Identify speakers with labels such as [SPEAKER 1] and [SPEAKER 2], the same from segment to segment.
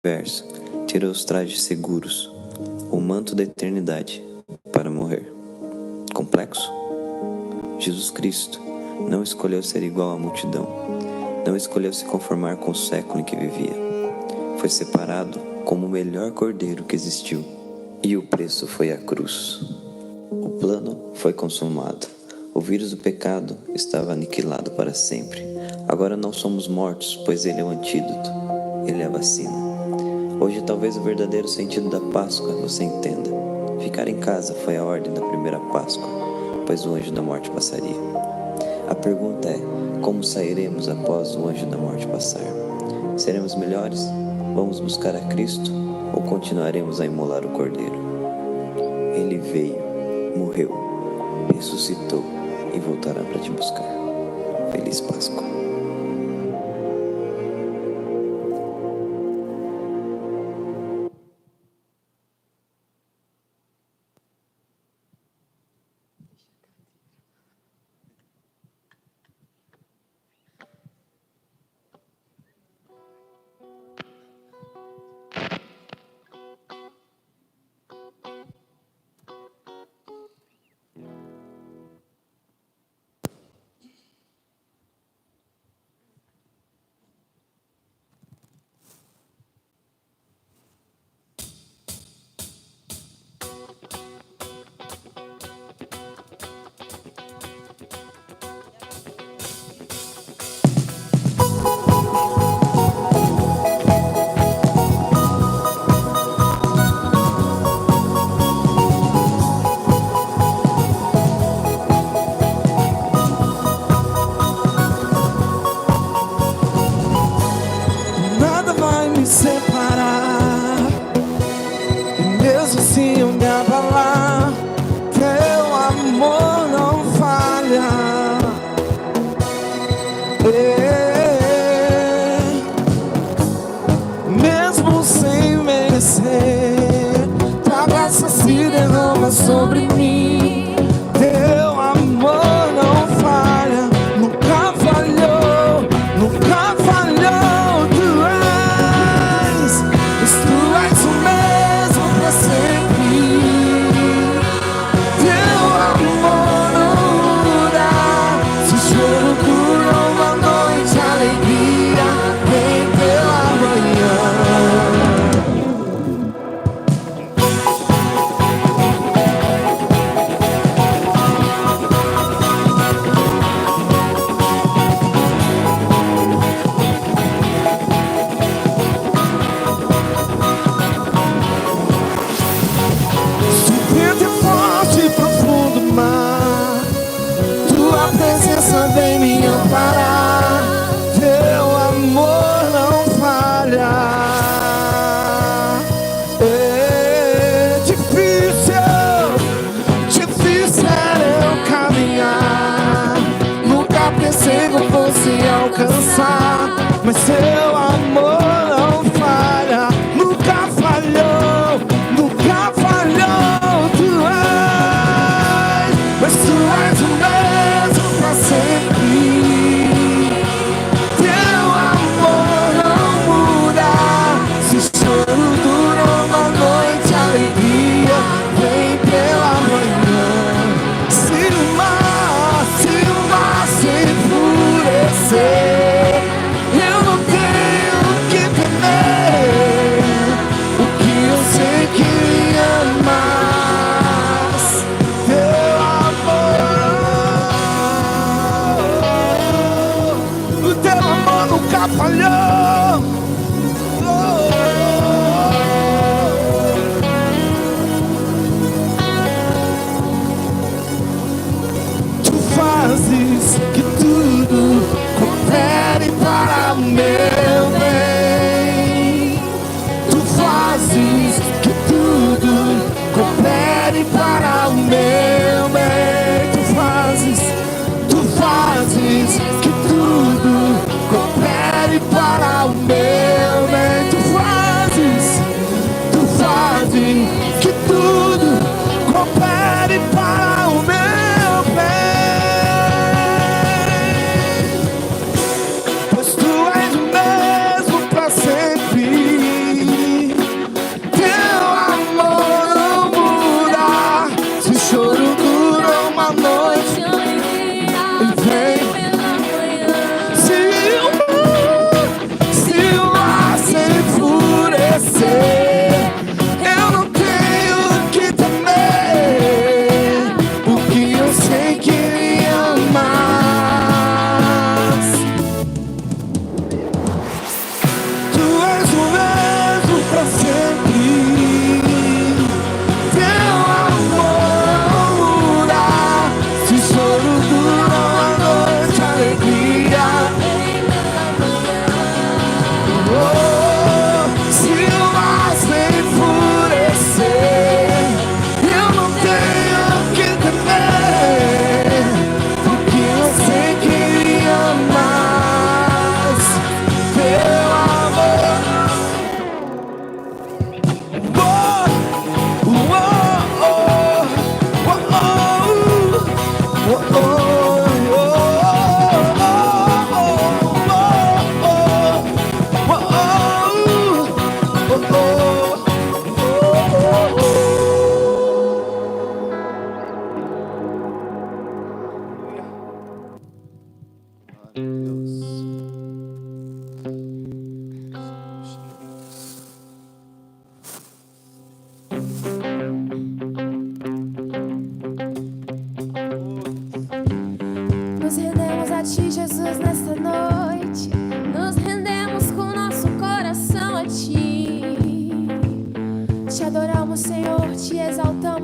[SPEAKER 1] universo tirou os trajes seguros, o manto da eternidade, para morrer. Complexo? Jesus Cristo não escolheu ser igual à multidão, não escolheu se conformar com o século em que vivia. Foi separado como o melhor cordeiro que existiu, e o preço foi a cruz. O plano foi consumado. O vírus do pecado estava aniquilado para sempre. Agora não somos mortos, pois Ele é o antídoto. Ele é a vacina. Hoje talvez o verdadeiro sentido da Páscoa você entenda. Ficar em casa foi a ordem da primeira Páscoa, pois o anjo da morte passaria. A pergunta é, como sairemos após o anjo da morte passar? Seremos melhores? Vamos buscar a Cristo? Ou continuaremos a imolar o cordeiro? Ele veio, morreu, ressuscitou e voltará para te buscar. Feliz Páscoa.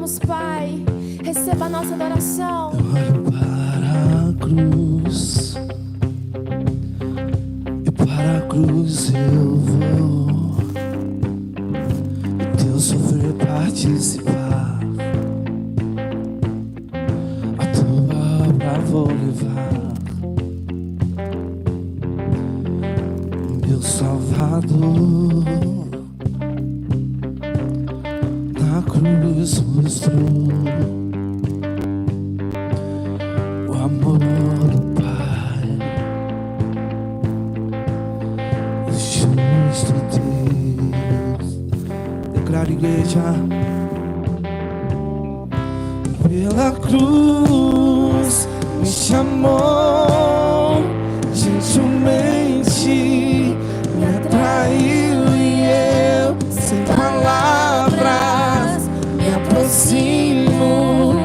[SPEAKER 2] adoramos, Pai. Receba a nossa adoração.
[SPEAKER 3] Eu olho para a cruz, e para a cruz eu vou, e teu sofrer participar, a tua obra vou levar, meu Salvador na cruz mostrou o amor do Pai, o justo Deus. Declara, igreja, pela cruz me chamou, gentilmente me atraiu e eu, sem palavras, me aproximo,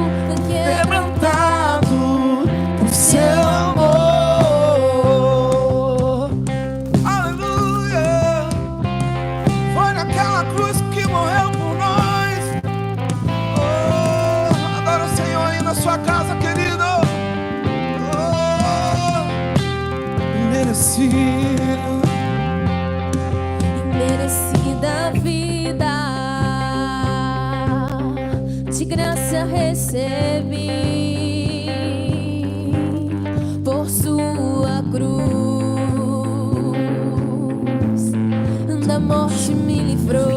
[SPEAKER 3] quebrantado por seu amor. Aleluia! Foi naquela cruz que morreu por nós. Oh, adora o Senhor aí na sua casa, querido. Oh, merecido.
[SPEAKER 2] Merecida vida, de graça recebi, por sua cruz, da morte me livrou,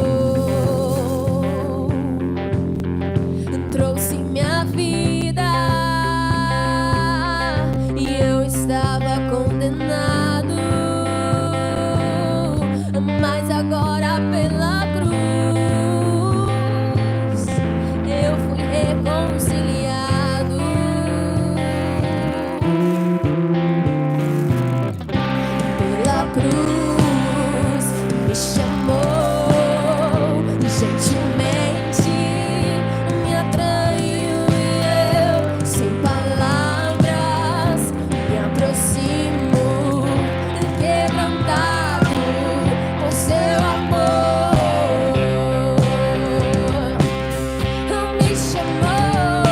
[SPEAKER 2] trouxe minha vida, e eu estava condenado, mas agora pela cruz eu fui reconciliado. Pela cruz me chamou, gentilmente me atraiu e eu, sem palavras, me aproximo, quebrantado por seu amor. Me chamou,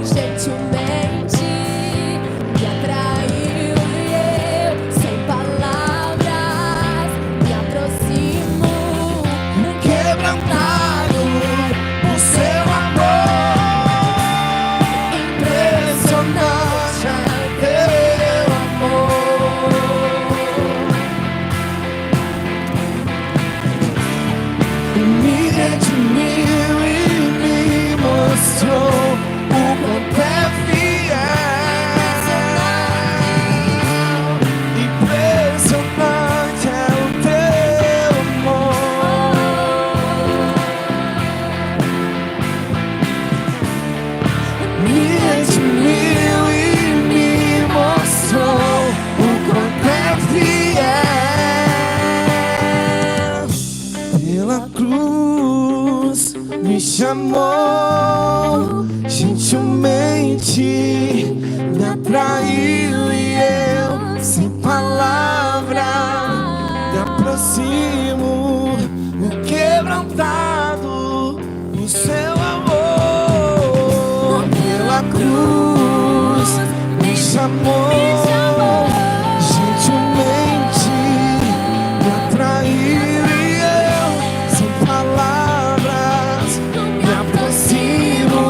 [SPEAKER 2] gentilmente me atraiu e eu, sem palavras, me aproximo,
[SPEAKER 3] Quebrantado por seu amor, impressionante teu amor. Me redimiu e me mostrou o quanto é fiel. Impressionante é o teu amor. Me redimiu e me mostrou o quanto é fiel. Pela cruz me chamou, gentilmente me atraiu e eu, sem palavra, me aproximo, quebrantado no seu amor. Pela cruz me chamou, gentilmente me atraiu e eu, sem palavras, me aproximo,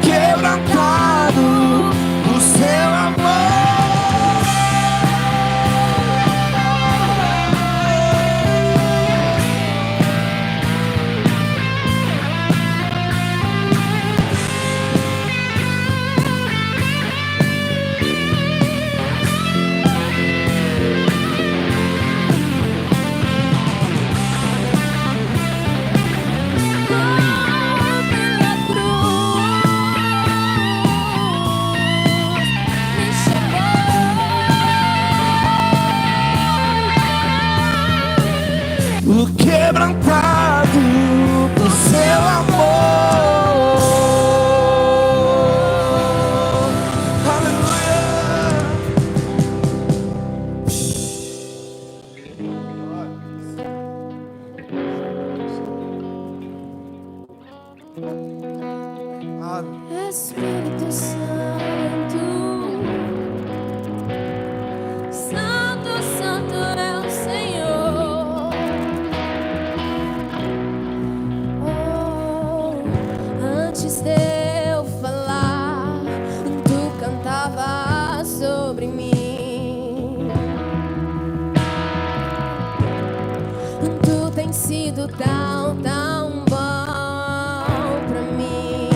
[SPEAKER 3] quebrantado no seu amor. O quebrantado por seu amor. Aleluia.
[SPEAKER 2] Espírito Santo, Santo, Santo é o Senhor. Oh, antes de eu falar, tu cantava sobre mim. Tu tens sido tão, tão bom pra mim.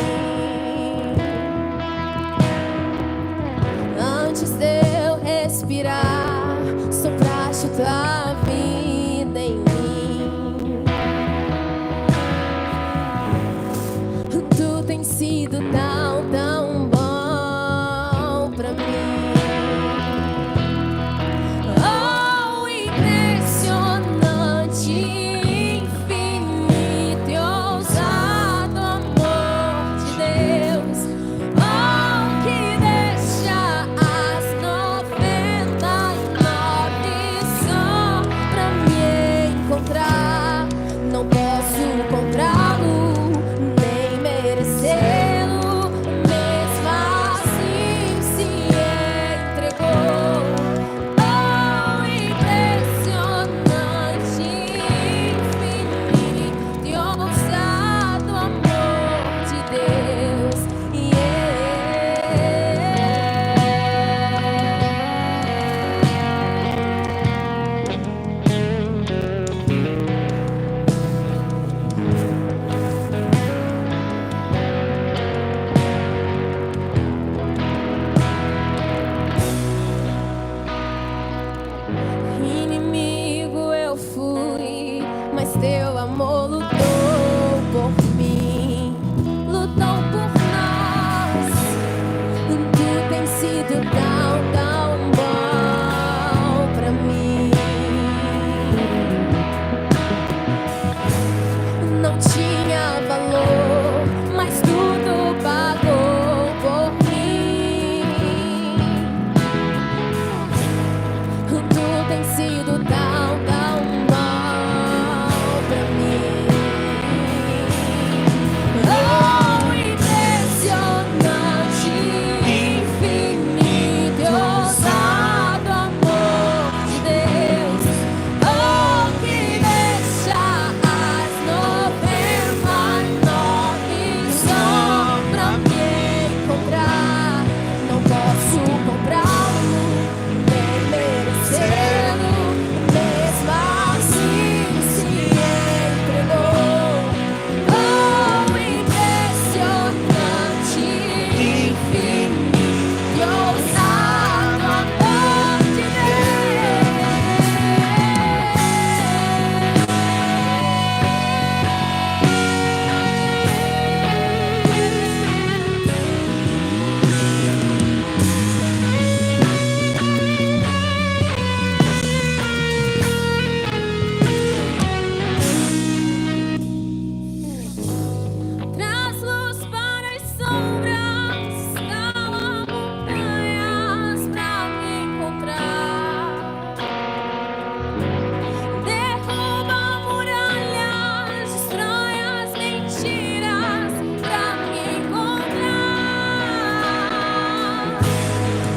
[SPEAKER 2] Antes de eu respirar, sopraste tua vida em mim. Tu tens sido tão, tão bom pra mim. Oh, impressionante, infinito e ousado amor de Deus. Oh, que deixa as 99 só pra me encontrar. Não posso comprá-lo, nem merecê-lo. Mesmo assim se entregou. Oh, impressionante, infinito e ousado amor de Deus. Inimigo eu fui, mas teu amor lutou por mim, lutou por nós. Tu tens sido tão, tão bom pra mim. Não tinha valor, mas tudo pagou por mim. Tu tens sido tão, tão bom pra mim. Oh, impressionante, infinito e ousado amor de Deus. Oh, que deixa as 99 só pra me encontrar. Não posso comprá-lo, nem merecê-lo. Mesmo assim se entregou. Oh, impressionante, infinito e ousado amor de Traz luz para as sombras, escala montanhas pra me encontrar. Derruba muralhas, destrói as mentiras pra me encontrar.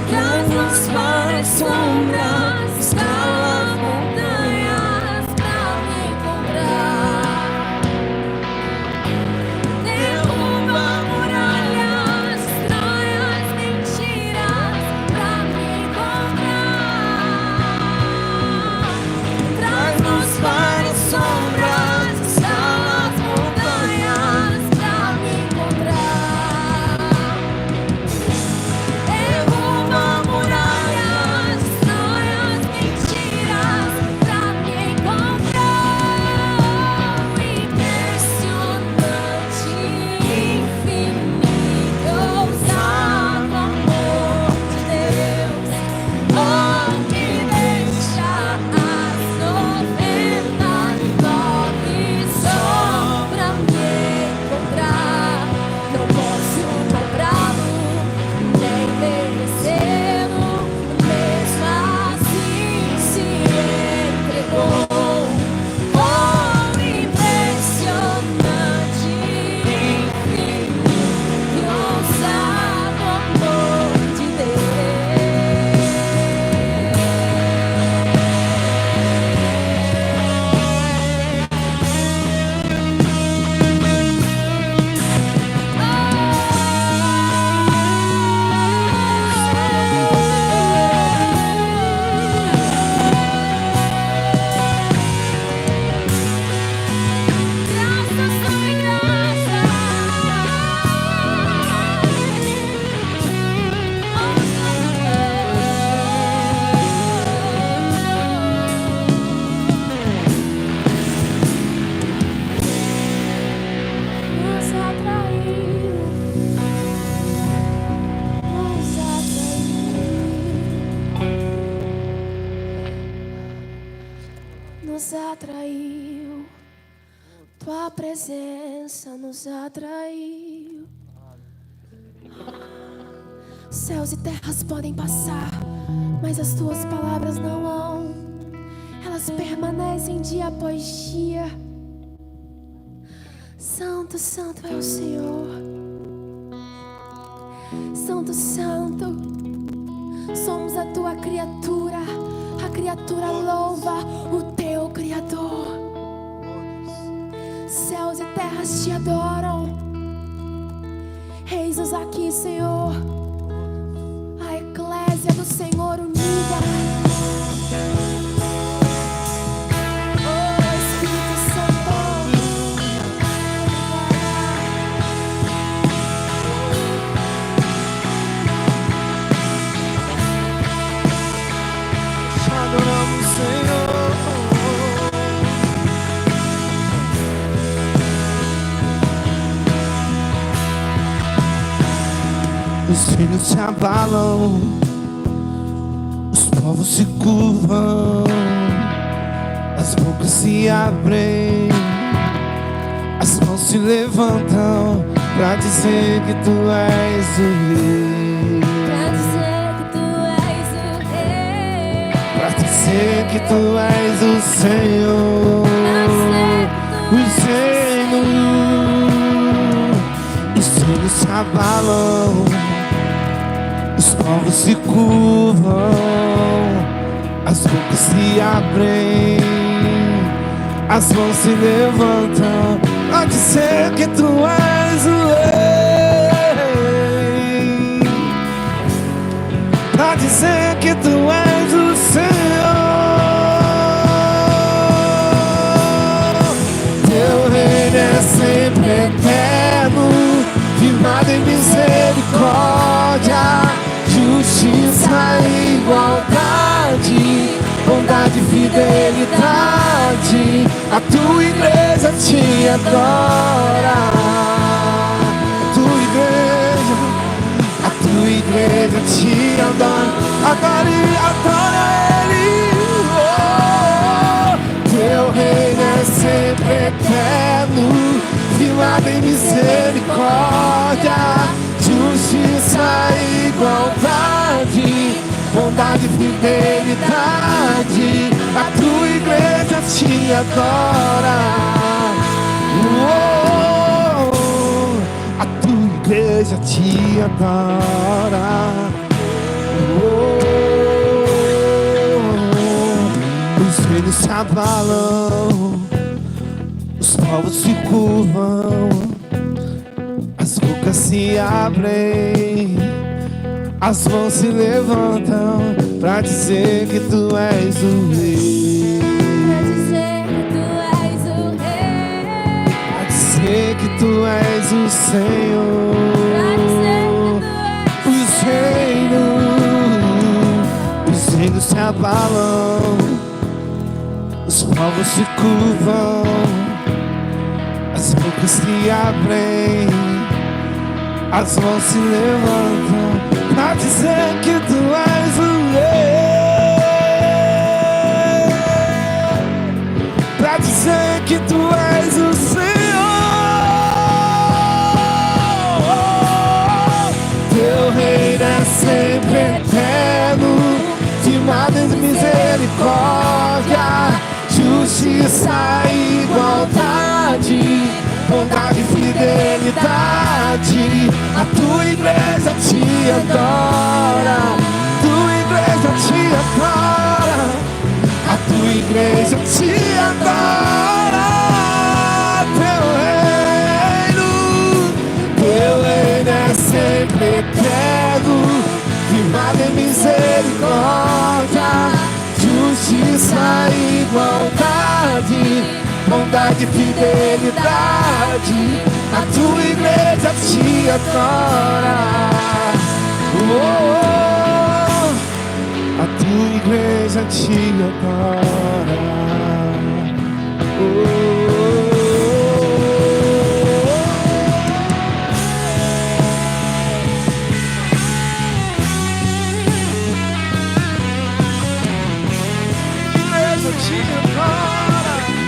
[SPEAKER 2] Traz luz para as sombras, escala montanhas pra me encontrar. Derruba muralhas, destrói as mentiras pra me encontrar. Traz luz para as sombras, escala as montanhas pra me encontrar. Derruba muralhas, destrói atraiu, tua presença nos atraiu. Céus e terras podem passar, mas as tuas palavras não vão. Elas permanecem dia após dia. Santo, santo é o Senhor. Santo, santo, somos a tua criatura. A criatura louva o teu Criador. Céus e terras te adoram. Eis-nos aqui, Senhor. A eclésia do Senhor unida. Oh, Espírito Santo.
[SPEAKER 3] Te adoramos, Senhor. Os filhos se abalam, os povos se curvam, as bocas se abrem, as mãos se levantam pra dizer que tu és o rei.
[SPEAKER 2] Pra dizer que tu és o rei.
[SPEAKER 3] Pra dizer que tu és o Senhor. O Senhor. Os céus se abalam, os povos se curvam, as bocas se abrem, as mãos se levantam pra dizer que tu és o rei, pra dizer que tu és o Senhor. Teu reino é sempre eterno, firmado em misericórdia, justiça e igualdade, bondade e fidelidade. A tua igreja te adora. A tua igreja te adora. Adore, adora Ele. Oh, teu reino é sempre eterno, firmado em misericórdia, justiça e igualdade, bondade e fidelidade. A tua igreja te adora. A tua igreja te adora. Os reinos se abalam, os povos se curvam, as bocas se abrem, as mãos se levantam pra dizer que tu és o rei.
[SPEAKER 2] Pra dizer que tu és o rei.
[SPEAKER 3] Pra dizer que tu és o Senhor.
[SPEAKER 2] Pra dizer que tu és
[SPEAKER 3] Os reinos se abalam, os povos se curvam, as bocas se abrem, as mãos se levantam pra dizer que tu és o rei, pra dizer que tu és o Senhor. Teu reino é sempre eterno, firmado em misericórdia, justiça e igualdade, bondade e fidelidade. A tua igreja te adora. Tua igreja te adora. A tua igreja te adora. Teu reino é sempre eterno, firmado em misericórdia, justiça e igualdade, bondade e fidelidade. A tua igreja te adora. A tua igreja te adora. Igreja te adora.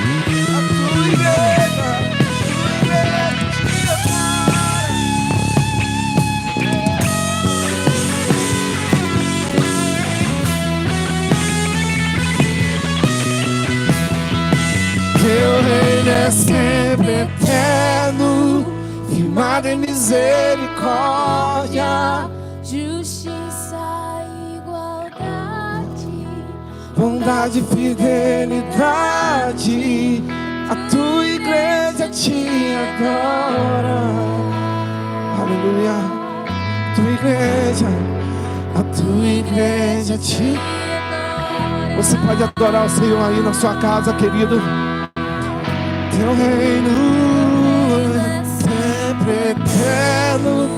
[SPEAKER 3] firmada em misericórdia,
[SPEAKER 2] justiça e igualdade,
[SPEAKER 3] bondade e fidelidade. A tua igreja te adora. Aleluia. A tua igreja te adora. Você pode adorar o Senhor aí na sua casa, querido. Teu reino é sempre eterno.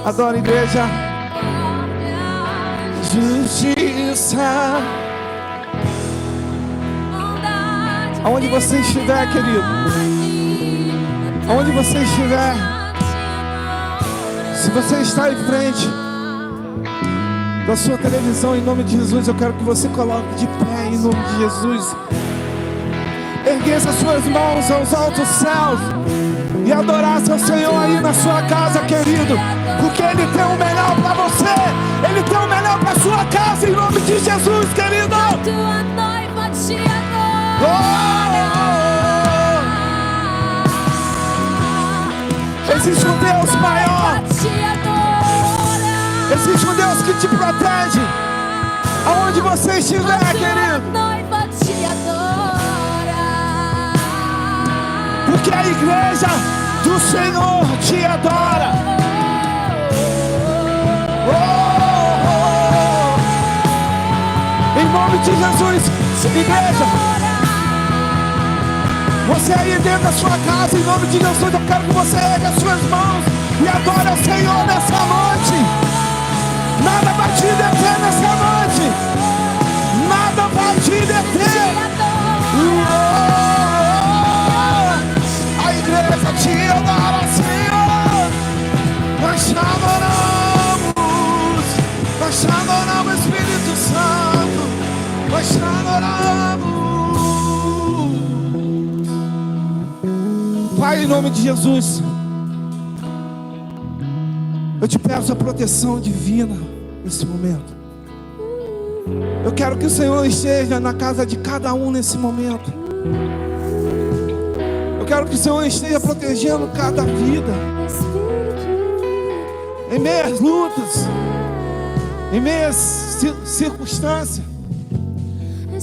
[SPEAKER 3] Adore, igreja. Justiça. Aonde você estiver, querido, aonde você estiver, se você está em frente da sua televisão, em nome de Jesus, eu quero que você coloque de pé, em nome de Jesus. Erguesse as suas mãos aos altos céus e adorasse ao Senhor aí na sua casa, querido, porque Ele tem o melhor para você, Ele tem o melhor para sua casa, em nome de Jesus, querido.
[SPEAKER 2] A tua noiva te adora.
[SPEAKER 3] Existe um Deus maior. Existe um Deus que te protege aonde você estiver, querido. Porque a igreja do Senhor te adora. Em nome de Jesus, igreja, você aí dentro da sua casa, em nome de Jesus, eu quero que você ergue as suas mãos e adore ao Senhor nessa noite. Nada vai te deter nessa noite. Nada vai te deter. A igreja te adora, Senhor. Nós te adoramos, Espírito Santo. Nós te adoramos. Pai, em nome de Jesus, eu te peço a proteção divina nesse momento. Eu quero que o Senhor esteja na casa de cada um nesse momento. Eu quero que o Senhor esteja protegendo cada vida, em meias lutas, em meias circunstâncias.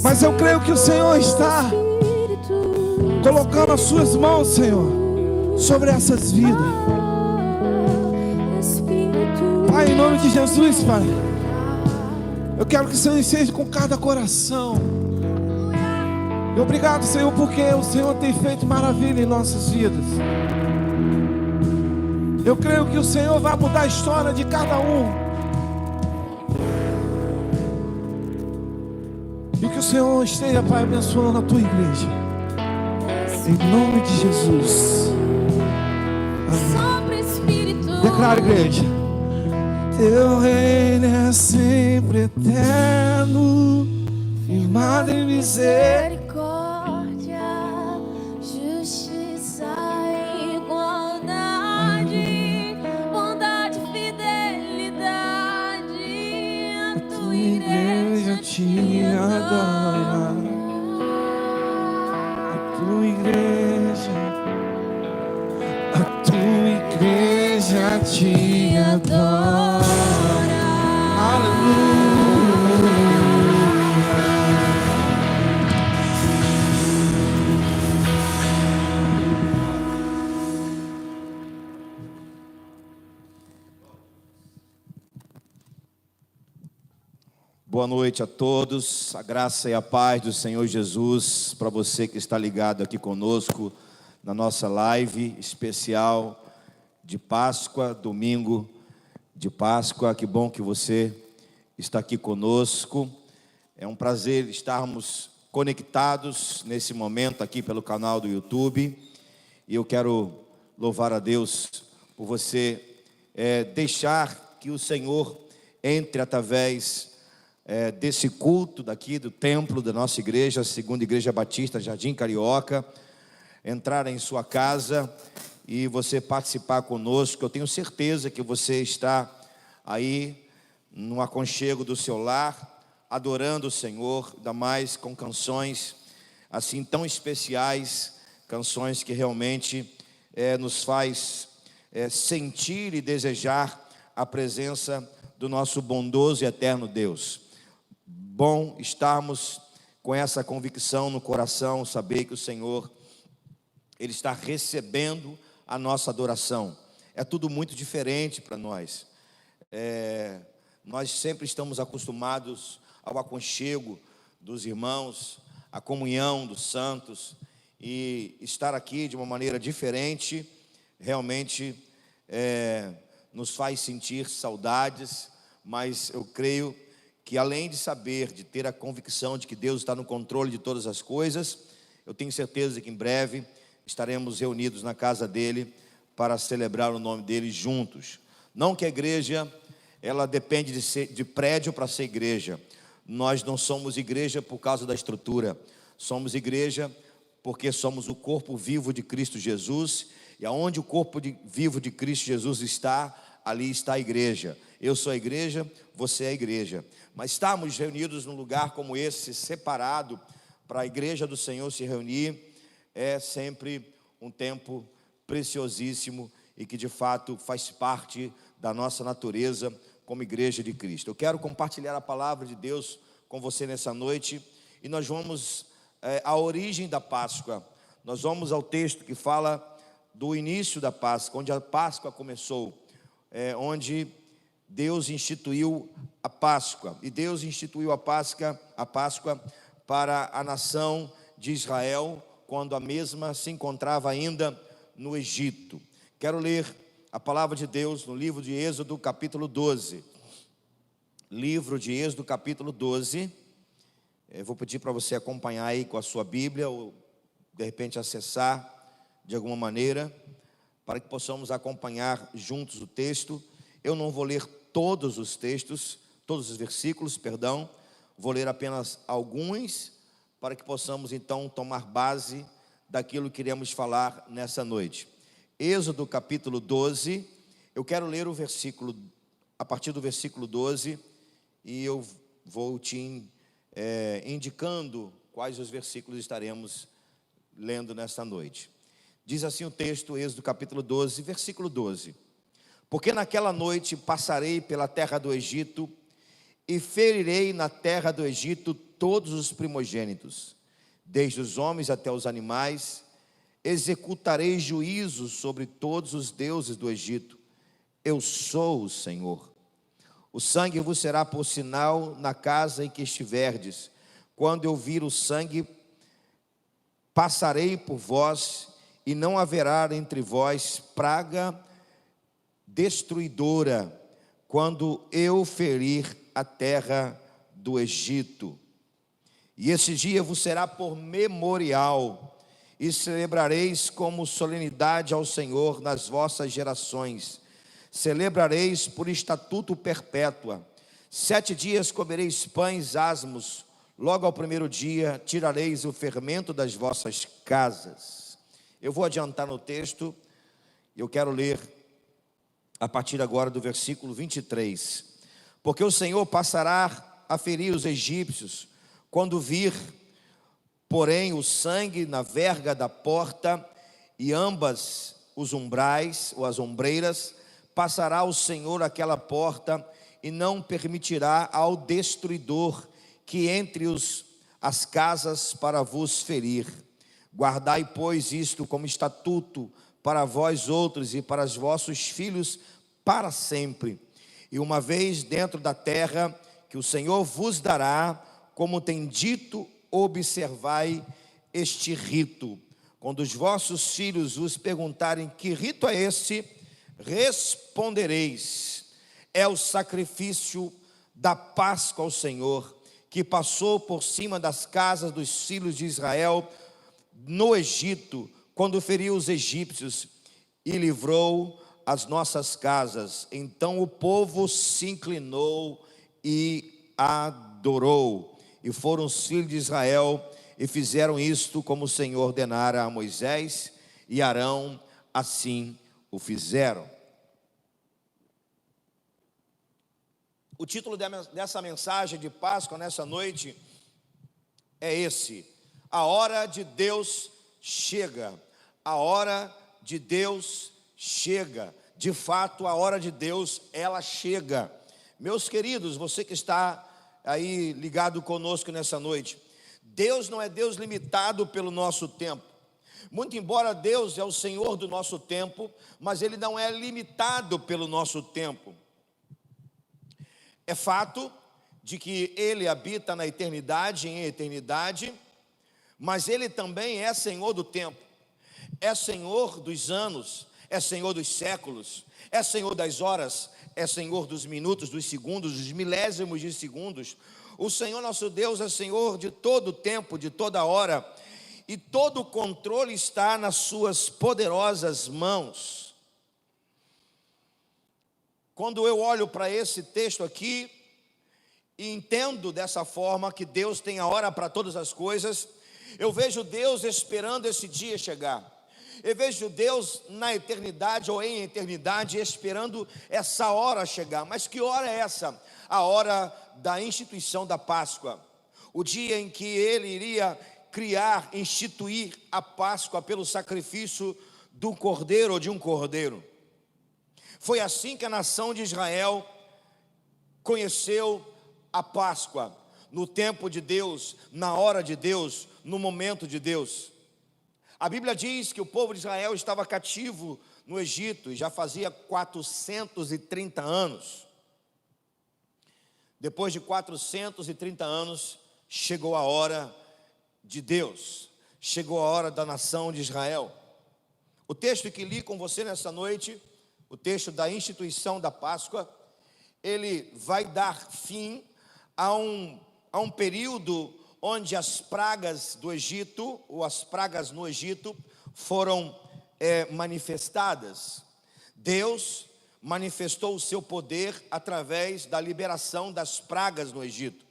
[SPEAKER 3] Mas eu creio que o Senhor está colocando as suas mãos, Senhor, sobre essas vidas. Pai, em nome de Jesus, Pai, eu quero que o Senhor esteja com cada coração. E obrigado, Senhor, porque o Senhor tem feito maravilha em nossas vidas. Eu creio que o Senhor vai mudar a história de cada um. E que o Senhor esteja, Pai, abençoando a tua igreja. Em nome de Jesus. Amém. Declara, igreja. Teu reino é sempre eterno, firmado em
[SPEAKER 2] Misericórdia, justiça e igualdade, bondade e fidelidade. A tua igreja te adora.
[SPEAKER 3] A tua igreja te adora. Aleluia.
[SPEAKER 4] Boa noite a todos, a graça e a paz do Senhor Jesus, para você que está ligado aqui conosco na nossa live especial de Páscoa, domingo de Páscoa. Que bom que você está aqui conosco. É um prazer estarmos conectados nesse momento aqui pelo canal do YouTube. E eu quero louvar a Deus por você deixar que o Senhor entre através desse culto daqui do templo da nossa igreja, Segunda Igreja Batista, Jardim Carioca, entrar em sua casa e você participar conosco. Eu tenho certeza que você está aí no aconchego do seu lar, adorando o Senhor, ainda mais com canções assim tão especiais, canções que realmente nos faz sentir e desejar a presença do nosso bondoso e eterno Deus. Bom estarmos com essa convicção no coração, saber que o Senhor, Ele está recebendo a nossa adoração. É tudo muito diferente para nós. Nós sempre estamos acostumados ao aconchego dos irmãos, à comunhão dos santos, e estar aqui de uma maneira diferente realmente nos faz sentir saudades, mas eu creio que além de saber, de ter a convicção de que Deus está no controle de todas as coisas, eu tenho certeza que em breve estaremos reunidos na casa dele para celebrar o nome dele juntos. Não que a igreja, ela depende de prédio para ser igreja. Nós não somos igreja por causa da estrutura, somos igreja porque somos o corpo vivo de Cristo Jesus, e aonde o corpo vivo de Cristo Jesus está, ali está a igreja. Eu sou a igreja, você é a igreja. Mas estarmos reunidos num lugar como esse, separado, para a igreja do Senhor se reunir, é sempre um tempo preciosíssimo e que de fato faz parte da nossa natureza como igreja de Cristo. Eu quero compartilhar a palavra de Deus com você nessa noite, e nós vamos à origem da Páscoa. Nós vamos ao texto que fala do início da Páscoa, onde a Páscoa começou, onde Deus instituiu a Páscoa, e Deus instituiu a Páscoa para a nação de Israel, quando a mesma se encontrava ainda no Egito. Quero ler a palavra de Deus no livro de Êxodo, capítulo 12. Livro de Êxodo, capítulo 12. Eu vou pedir para você acompanhar aí com a sua Bíblia, ou de repente acessar de alguma maneira, para que possamos acompanhar juntos o texto. Eu não vou ler todos os textos, todos os versículos, perdão. Vou ler apenas alguns, para que possamos então tomar base daquilo que iremos falar nessa noite. Êxodo capítulo 12, eu quero ler a partir do versículo 12, e eu vou te indicando quais os versículos estaremos lendo nesta noite. Diz assim o texto, Êxodo capítulo 12, versículo 12: Porque naquela noite passarei pela terra do Egito, e ferirei na terra do Egito todos os primogênitos, desde os homens até os animais. Executarei juízo sobre todos os deuses do Egito. Eu sou o Senhor. O sangue vos será por sinal na casa em que estiverdes. Quando eu vir o sangue, passarei por vós, e não haverá entre vós praga destruidora, quando eu ferir a terra do Egito. E esse dia vos será por memorial, e celebrareis como solenidade ao Senhor nas vossas gerações. Celebrareis por estatuto perpétua. 7 dias comereis pães asmos. Logo ao primeiro dia tirareis o fermento das vossas casas. Eu vou adiantar no texto. Eu quero ler a partir agora do versículo 23. Porque o Senhor passará a ferir os egípcios, quando vir, porém, o sangue na verga da porta e ambas os umbrais ou as ombreiras, passará o Senhor aquela porta e não permitirá ao destruidor que entre as casas para vos ferir. Guardai, pois, isto como estatuto para vós outros e para os vossos filhos para sempre. E uma vez dentro da terra que o Senhor vos dará, como tem dito, observai este rito. Quando os vossos filhos vos perguntarem que rito é esse, respondereis: é o sacrifício da Páscoa ao Senhor, que passou por cima das casas dos filhos de Israel no Egito, quando feriu os egípcios e livrou as nossas casas. Então o povo se inclinou e adorou. E foram os filhos de Israel e fizeram isto como o Senhor ordenara a Moisés e Arão, assim o fizeram. O título dessa mensagem de Páscoa nessa noite é esse: a hora de Deus chega, a hora de Deus chega. De fato, a hora de Deus, ela chega. Meus queridos, você que está aí ligado conosco nessa noite, Deus não é Deus limitado pelo nosso tempo. Muito embora Deus é o Senhor do nosso tempo, mas Ele não é limitado pelo nosso tempo. É fato de que Ele habita na eternidade, em eternidade, mas Ele também é Senhor do tempo, é Senhor dos anos, é Senhor dos séculos, é Senhor das horas, é Senhor dos minutos, dos segundos, dos milésimos de segundos. O Senhor nosso Deus é Senhor de todo o tempo, de toda hora, e todo o controle está nas suas poderosas mãos. Quando eu olho para esse texto aqui, e entendo dessa forma que Deus tem a hora para todas as coisas, eu vejo Deus esperando esse dia chegar. Eu vejo Deus na eternidade ou em eternidade esperando essa hora chegar. Mas que hora é essa? A hora da instituição da Páscoa. O dia em que Ele iria criar, instituir a Páscoa pelo sacrifício do cordeiro ou de um cordeiro. Foi assim que a nação de Israel conheceu a Páscoa, no tempo de Deus, na hora de Deus, no momento de Deus. A Bíblia diz que o povo de Israel estava cativo no Egito, e já fazia 430 anos. Depois de 430 anos, chegou a hora de Deus, chegou a hora da nação de Israel. O texto que li com você nessa noite, o texto da instituição da Páscoa, ele vai dar fim a um período onde as pragas do Egito, ou as pragas no Egito, foram manifestadas. Deus manifestou o seu poder através da liberação das pragas no Egito.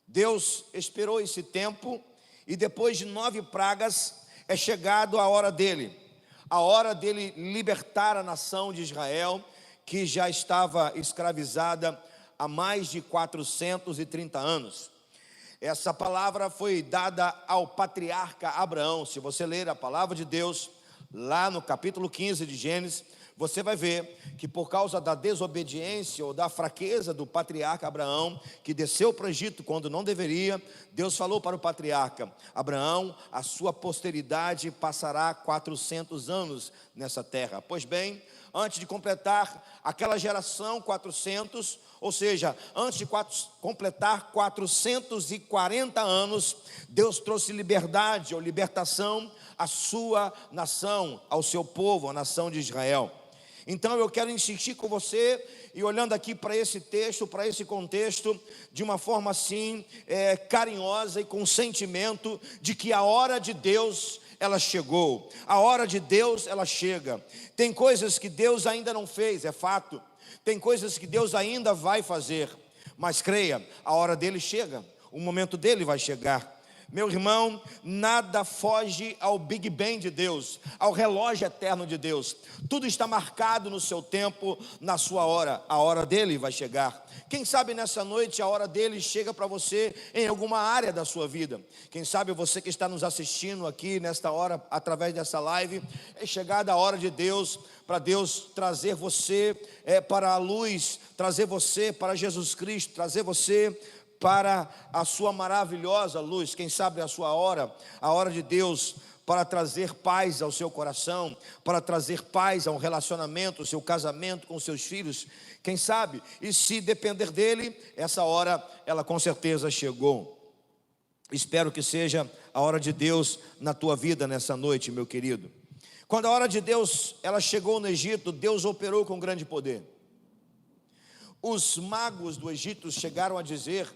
[SPEAKER 4] Deus esperou esse tempo, e depois de 9 pragas, é chegado a hora dele libertar a nação de Israel, que já estava escravizada há mais de 430 anos. Essa palavra foi dada ao patriarca Abraão. Se você ler a palavra de Deus, lá no capítulo 15 de Gênesis, você vai ver que por causa da desobediência ou da fraqueza do patriarca Abraão, que desceu para o Egito quando não deveria, Deus falou para o patriarca: Abraão, a sua posteridade passará 400 anos nessa terra. Pois bem, antes de completar aquela geração 400, ou seja, antes de completar 440 anos, Deus trouxe liberdade ou libertação à sua nação, ao seu povo, à nação de Israel. Então eu quero insistir com você, e olhando aqui para esse texto, para esse contexto, de uma forma assim, carinhosa e com sentimento de que a hora de Deus, ela chegou. A hora de Deus, ela chega. Tem coisas que Deus ainda não fez, é fato. Tem coisas que Deus ainda vai fazer. Mas creia, a hora dele chega. O momento dele vai chegar. Meu irmão, nada foge ao Big Bang de Deus, ao relógio eterno de Deus. Tudo está marcado no seu tempo, na sua hora. A hora dele vai chegar. Quem sabe nessa noite a hora dele chega para você em alguma área da sua vida. Quem sabe você que está nos assistindo aqui nesta hora, através dessa live, é chegada a hora de Deus, para Deus trazer você para a luz, trazer você para Jesus Cristo, trazer você para a sua maravilhosa luz. Quem sabe a hora de Deus, para trazer paz ao seu coração, para trazer paz ao relacionamento, ao seu casamento com seus filhos. Quem sabe? E se depender dele, essa hora, ela com certeza chegou. Espero que seja a hora de Deus na tua vida nessa noite, meu querido. Quando a hora de Deus, ela chegou no Egito, Deus operou com grande poder. Os magos do Egito chegaram a dizer,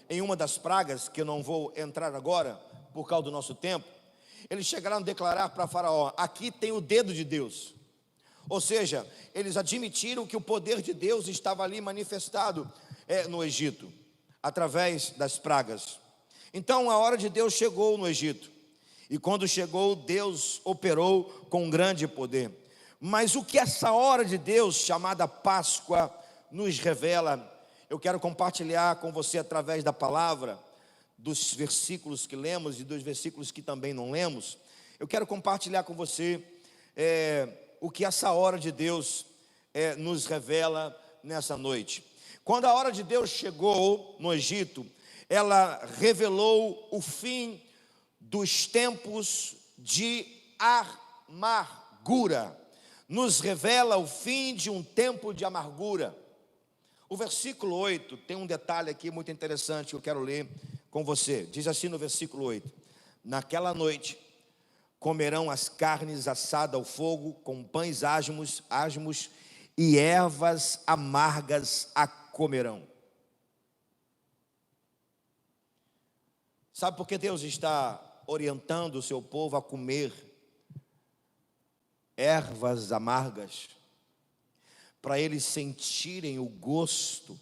[SPEAKER 4] em uma das pragas, que eu não vou entrar agora, por causa do nosso tempo, eles chegaram a declarar para Faraó: aqui tem o dedo de Deus. Ou seja, eles admitiram que o poder de Deus estava ali manifestado no Egito, através das pragas. Então a hora de Deus chegou no Egito, e quando chegou, Deus operou com grande poder. Mas o que essa hora de Deus, chamada Páscoa, nos revela, eu quero compartilhar com você através da palavra, dos versículos que lemos e dos versículos que também não lemos. Eu quero compartilhar com você o que essa hora de Deus nos revela nessa noite. Quando a hora de Deus chegou no Egito, ela revelou o fim dos tempos de amargura. Nos revela o fim de um tempo de amargura. O versículo 8 tem um detalhe aqui muito interessante que eu quero ler com você. Diz assim no versículo 8: naquela noite comerão as carnes assadas ao fogo, com pães asmos e ervas amargas a comerão. Sabe por que Deus está orientando o seu povo a comer ervas amargas? Para eles sentirem o gosto,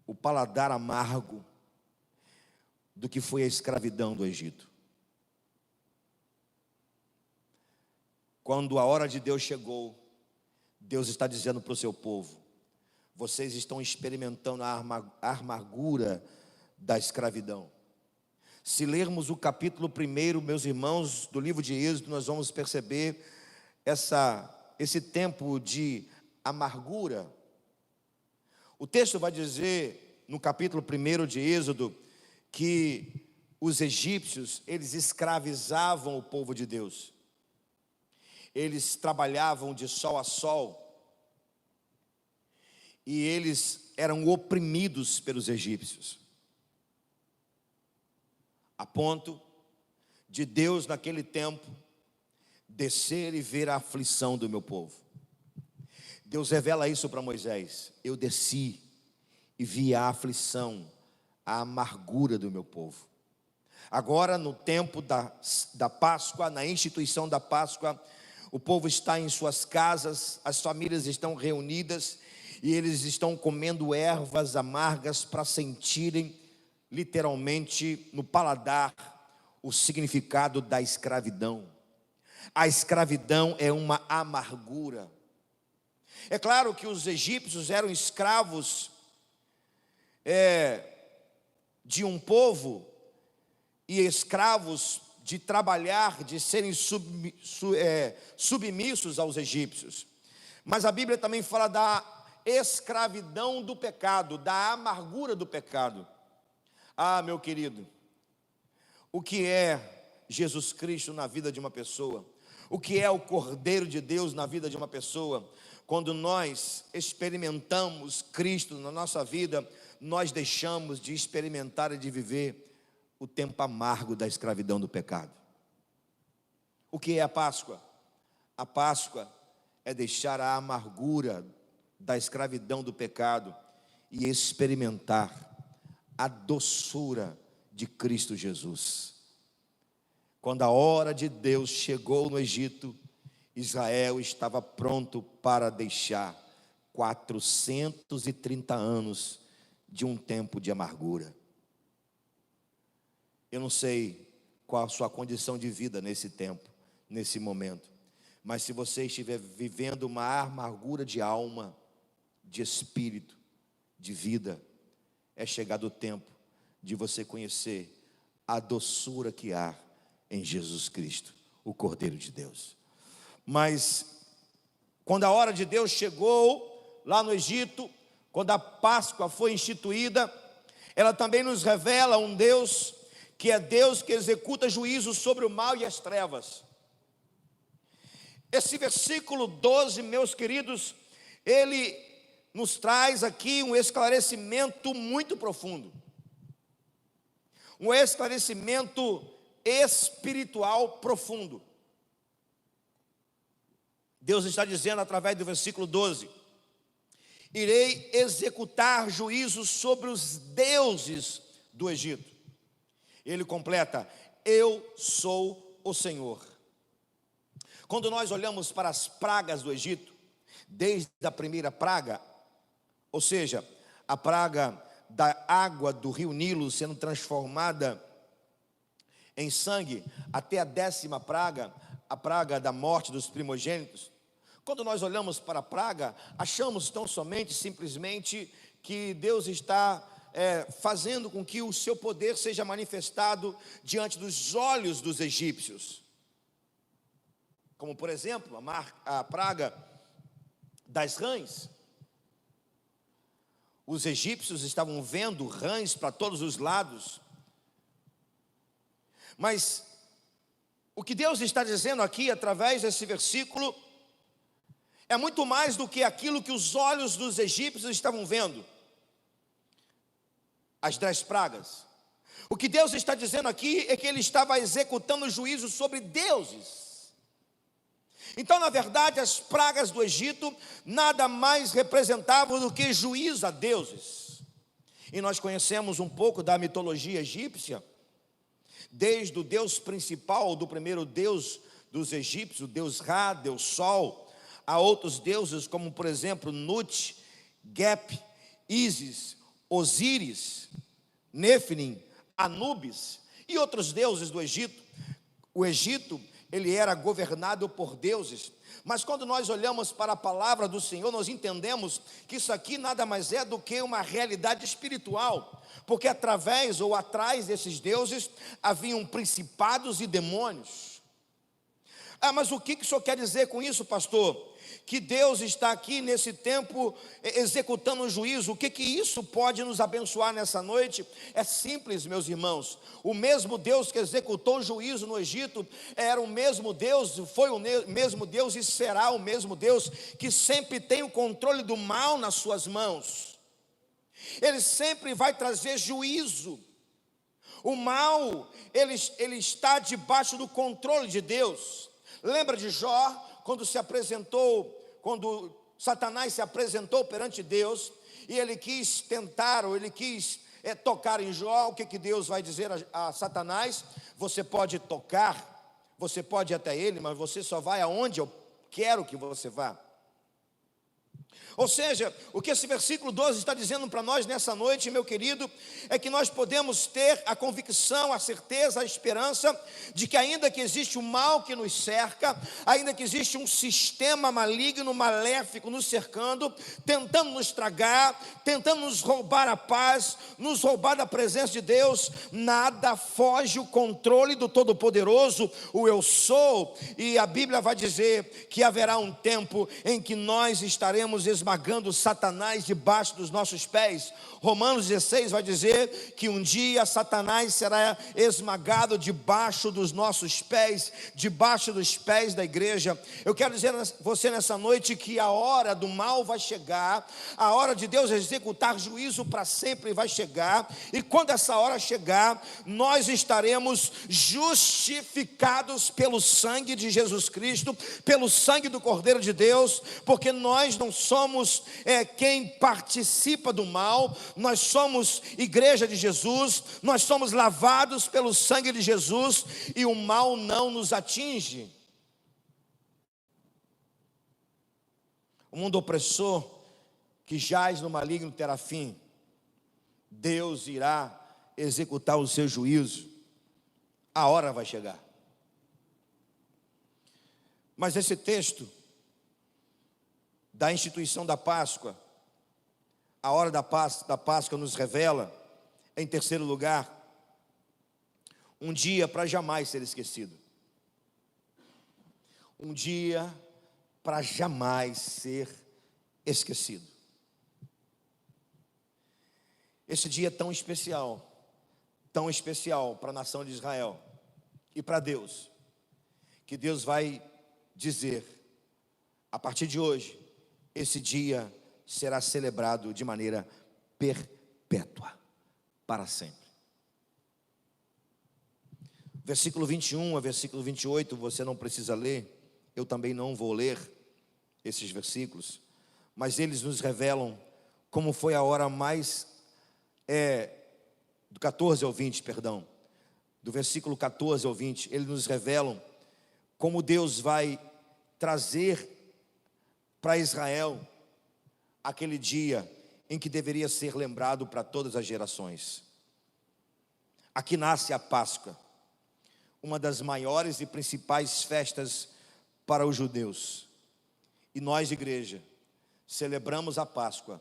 [SPEAKER 4] o paladar amargo do que foi a escravidão do Egito. Quando a hora de Deus chegou, Deus está dizendo para o seu povo: vocês estão experimentando a amargura da escravidão. Se lermos o capítulo 1, meus irmãos, do livro de Êxodo, nós vamos perceber esse tempo de amargura. O texto vai dizer, no capítulo 1 de Êxodo, que os egípcios, eles escravizavam o povo de Deus. Eles trabalhavam de sol a sol, e eles eram oprimidos pelos egípcios, a ponto de Deus naquele tempo descer e ver a aflição do meu povo. Deus revela isso para Moisés: eu desci e vi a aflição, a amargura do meu povo. Agora, no tempo da Páscoa, na instituição da Páscoa, o povo está em suas casas, as famílias estão reunidas e eles estão comendo ervas amargas para sentirem literalmente no paladar o significado da escravidão. A escravidão é uma amargura. É claro que os egípcios eram escravos de um povo e escravos de trabalhar, de serem submissos aos egípcios. Mas a Bíblia também fala da escravidão do pecado, da amargura do pecado. Ah, meu querido, o que é Jesus Cristo na vida de uma pessoa? O que é o Cordeiro de Deus na vida de uma pessoa? Quando nós experimentamos Cristo na nossa vida, nós deixamos de experimentar e de viver o tempo amargo da escravidão do pecado. O que é a Páscoa? A Páscoa é deixar a amargura da escravidão do pecado e experimentar a doçura de Cristo Jesus. Quando a hora de Deus chegou no Egito, Israel estava pronto para deixar 430 anos de um tempo de amargura. Eu não sei qual a sua condição de vida nesse tempo, nesse momento, mas se você estiver vivendo uma amargura de alma, de espírito, de vida, é chegado o tempo de você conhecer a doçura que há em Jesus Cristo, o Cordeiro de Deus. Mas quando a hora de Deus chegou lá no Egito, quando a Páscoa foi instituída, ela também nos revela um Deus que é Deus que executa juízo sobre o mal e as trevas. Esse versículo 12, meus queridos, ele nos traz aqui um esclarecimento muito profundo, um esclarecimento espiritual profundo. Deus está dizendo através do versículo 12: irei executar juízo sobre os deuses do Egito. Ele completa: eu sou o Senhor. Quando nós olhamos para as pragas do Egito, desde a primeira praga, ou seja, a praga da água do rio Nilo sendo transformada em sangue, até a 10ª praga, a praga da morte dos primogênitos. Quando nós olhamos para a praga, achamos tão somente, simplesmente, que Deus está fazendo com que o seu poder seja manifestado diante dos olhos dos egípcios. como por exemplo a praga das rãs. Os egípcios estavam vendo rãs para todos os lados. Mas o que Deus está dizendo aqui através desse versículo é muito mais do que aquilo que os olhos dos egípcios estavam vendo. As 10 pragas. O que Deus está dizendo aqui é que Ele estava executando juízo sobre deuses. Então, na verdade, as pragas do Egito nada mais representavam do que juízo a deuses. E nós conhecemos um pouco da mitologia egípcia, desde o deus principal, do primeiro deus dos egípcios, o deus Ra, deus Sol, a outros deuses como, por exemplo, Nut, Gep, Ísis, Osíris, Néfilim, Anubis e outros deuses do Egito. O Egito, ele era governado por deuses. Mas quando nós olhamos para a palavra do Senhor, nós entendemos que isso aqui nada mais é do que uma realidade espiritual, porque através ou atrás desses deuses haviam principados e demônios. Mas o que o senhor quer dizer com isso, pastor? Que Deus está aqui nesse tempo executando um juízo. O que isso pode nos abençoar nessa noite? É simples, meus irmãos. O mesmo Deus que executou o juízo no Egito era o mesmo Deus, foi o mesmo Deus e será o mesmo Deus que sempre tem o controle do mal nas suas mãos. Ele sempre vai trazer juízo. O mal, ele está debaixo do controle de Deus. Lembra de Jó? Quando Satanás se apresentou perante Deus, e ele quis tentar, ou ele quis tocar em Jó, o que Deus vai dizer a Satanás? Você pode tocar, você pode ir até ele, mas você só vai aonde eu quero que você vá. Ou seja, o que esse versículo 12 está dizendo para nós nessa noite, meu querido, é que nós podemos ter a convicção, a certeza, a esperança de que ainda que existe o mal que nos cerca, ainda que existe um sistema maligno, maléfico nos cercando, tentando nos tragar, tentando nos roubar a paz, nos roubar da presença de Deus, nada foge o controle do Todo-Poderoso, o Eu Sou. E a Bíblia vai dizer que haverá um tempo em que nós estaremos esmagando Satanás debaixo dos nossos pés. Romanos 16 vai dizer que um dia Satanás será esmagado debaixo dos nossos pés, debaixo dos pés da igreja. Eu quero dizer a você nessa noite que a hora do mal vai chegar, a hora de Deus executar juízo para sempre vai chegar, e quando essa hora chegar, nós estaremos justificados pelo sangue de Jesus Cristo, pelo sangue do Cordeiro de Deus, porque nós não somos quem participa do mal, nós somos igreja de Jesus, nós somos lavados pelo sangue de Jesus, e o mal não nos atinge. O mundo opressor que jaz no maligno terá fim. Deus irá executar o seu juízo. A hora vai chegar. Mas esse texto da instituição da Páscoa, a hora da Páscoa nos revela, em terceiro lugar, um dia para jamais ser esquecido. Um dia para jamais ser esquecido. Esse dia é tão especial para a nação de Israel e para Deus, que Deus vai dizer, a partir de hoje, esse dia será celebrado de maneira perpétua, para sempre. Versículo 21 a versículo 28, você não precisa ler, eu também não vou ler esses versículos, mas eles nos revelam como foi a hora mais, do 14 ao 20, perdão, do versículo 14 ao 20, eles nos revelam como Deus vai trazer para Israel aquele dia em que deveria ser lembrado para todas as gerações. Aqui nasce a Páscoa, uma das maiores e principais festas para os judeus. E nós, igreja, celebramos a Páscoa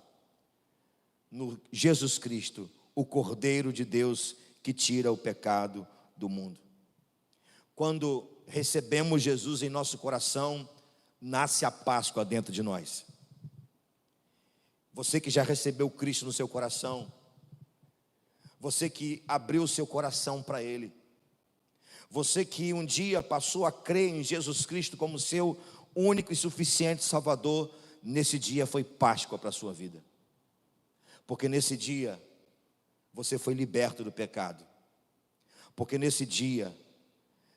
[SPEAKER 4] no Jesus Cristo, o Cordeiro de Deus que tira o pecado do mundo. Quando recebemos Jesus em nosso coração, nasce a Páscoa dentro de nós. Você que já recebeu Cristo no seu coração, você que abriu o seu coração para Ele, você que um dia passou a crer em Jesus Cristo como seu único e suficiente Salvador, nesse dia foi Páscoa para a sua vida. Porque nesse dia você foi liberto do pecado. Porque nesse dia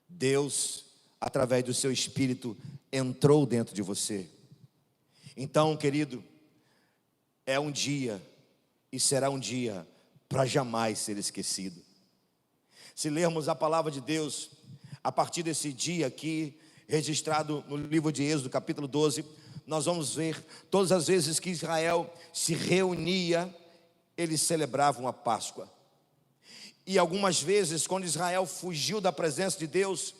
[SPEAKER 4] Deus, através do seu Espírito, entrou dentro de você. Então, querido, é um dia e será um dia para jamais ser esquecido. Se lermos a palavra de Deus, a partir desse dia aqui, registrado no livro de Êxodo, capítulo 12, nós vamos ver todas as vezes que Israel se reunia, eles celebravam a Páscoa. E algumas vezes, quando Israel fugiu da presença de Deus,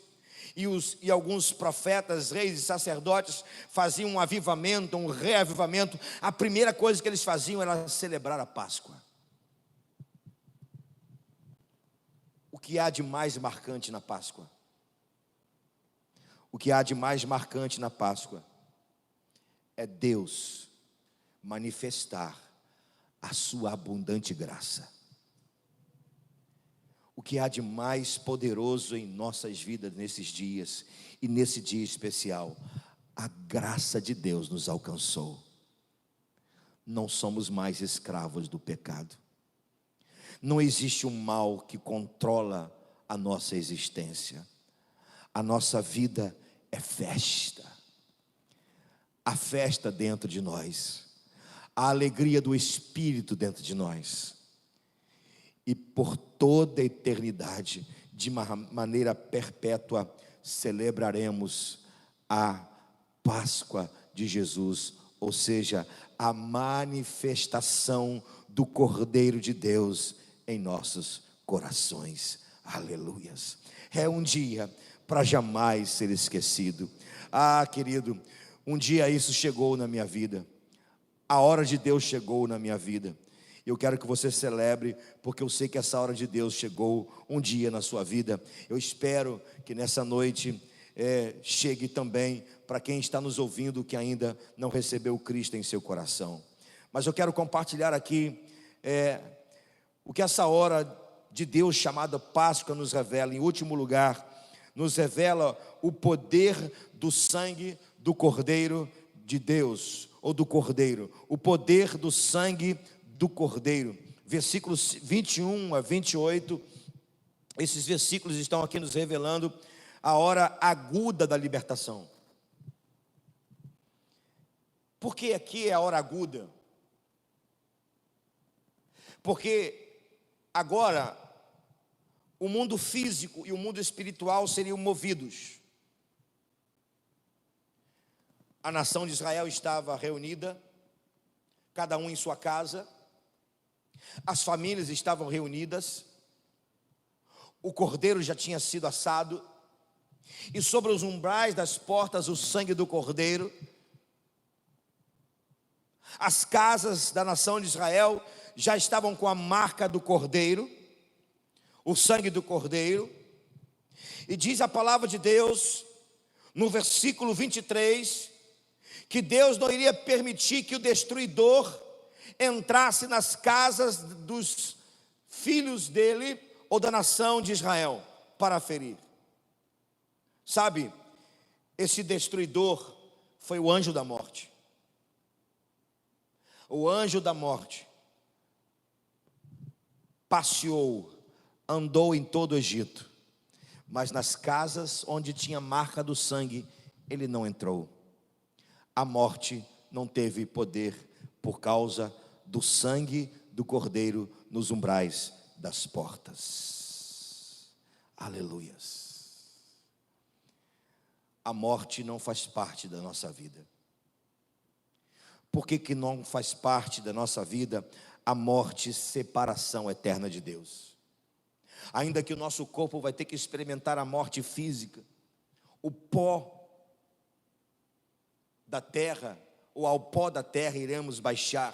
[SPEAKER 4] e alguns profetas, reis e sacerdotes faziam um avivamento, um reavivamento, a primeira coisa que eles faziam era celebrar a Páscoa. O que há de mais marcante na Páscoa? O que há de mais marcante na Páscoa é Deus manifestar a sua abundante graça. O que há de mais poderoso em nossas vidas nesses dias e nesse dia especial? A graça de Deus nos alcançou. Não somos mais escravos do pecado. Não existe um mal que controla a nossa existência. A nossa vida é festa. A festa dentro de nós. A alegria do Espírito dentro de nós. E por toda a eternidade, de uma maneira perpétua, celebraremos a Páscoa de Jesus, ou seja, a manifestação do Cordeiro de Deus em nossos corações. Aleluias. É um dia para jamais ser esquecido. Ah, querido, um dia isso chegou na minha vida. A hora de Deus chegou na minha vida. Eu quero que você celebre, porque eu sei que essa hora de Deus chegou um dia na sua vida. Eu espero que nessa noite chegue também para quem está nos ouvindo que ainda não recebeu Cristo em seu coração. Mas eu quero compartilhar aqui o que essa hora de Deus chamada Páscoa nos revela. Em último lugar, nos revela o poder do sangue do Cordeiro de Deus, ou do Cordeiro. O poder do sangue do Cordeiro. Versículos 21 a 28, esses versículos estão aqui nos revelando a hora aguda da libertação. Por que aqui é a hora aguda? Porque agora o mundo físico e o mundo espiritual seriam movidos. A nação de Israel estava reunida, cada um em sua casa. As famílias estavam reunidas, o cordeiro já tinha sido assado, e sobre os umbrais das portas o sangue do cordeiro. As casas da nação de Israel já estavam com a marca do cordeiro, o sangue do cordeiro. E diz a palavra de Deus, no versículo 23, que Deus não iria permitir que o destruidor entrasse nas casas dos filhos dele ou da nação de Israel para ferir. Sabe, esse destruidor foi o anjo da morte. O anjo da morte passeou, andou em todo o Egito, mas nas casas onde tinha marca do sangue, ele não entrou. A morte não teve poder por causa do sangue do Cordeiro nos umbrais das portas. Aleluias. A morte não faz parte da nossa vida. Por que não faz parte da nossa vida a morte, separação eterna de Deus? Ainda que o nosso corpo vai ter que experimentar a morte física, o pó da terra, ou ao pó da terra iremos baixar.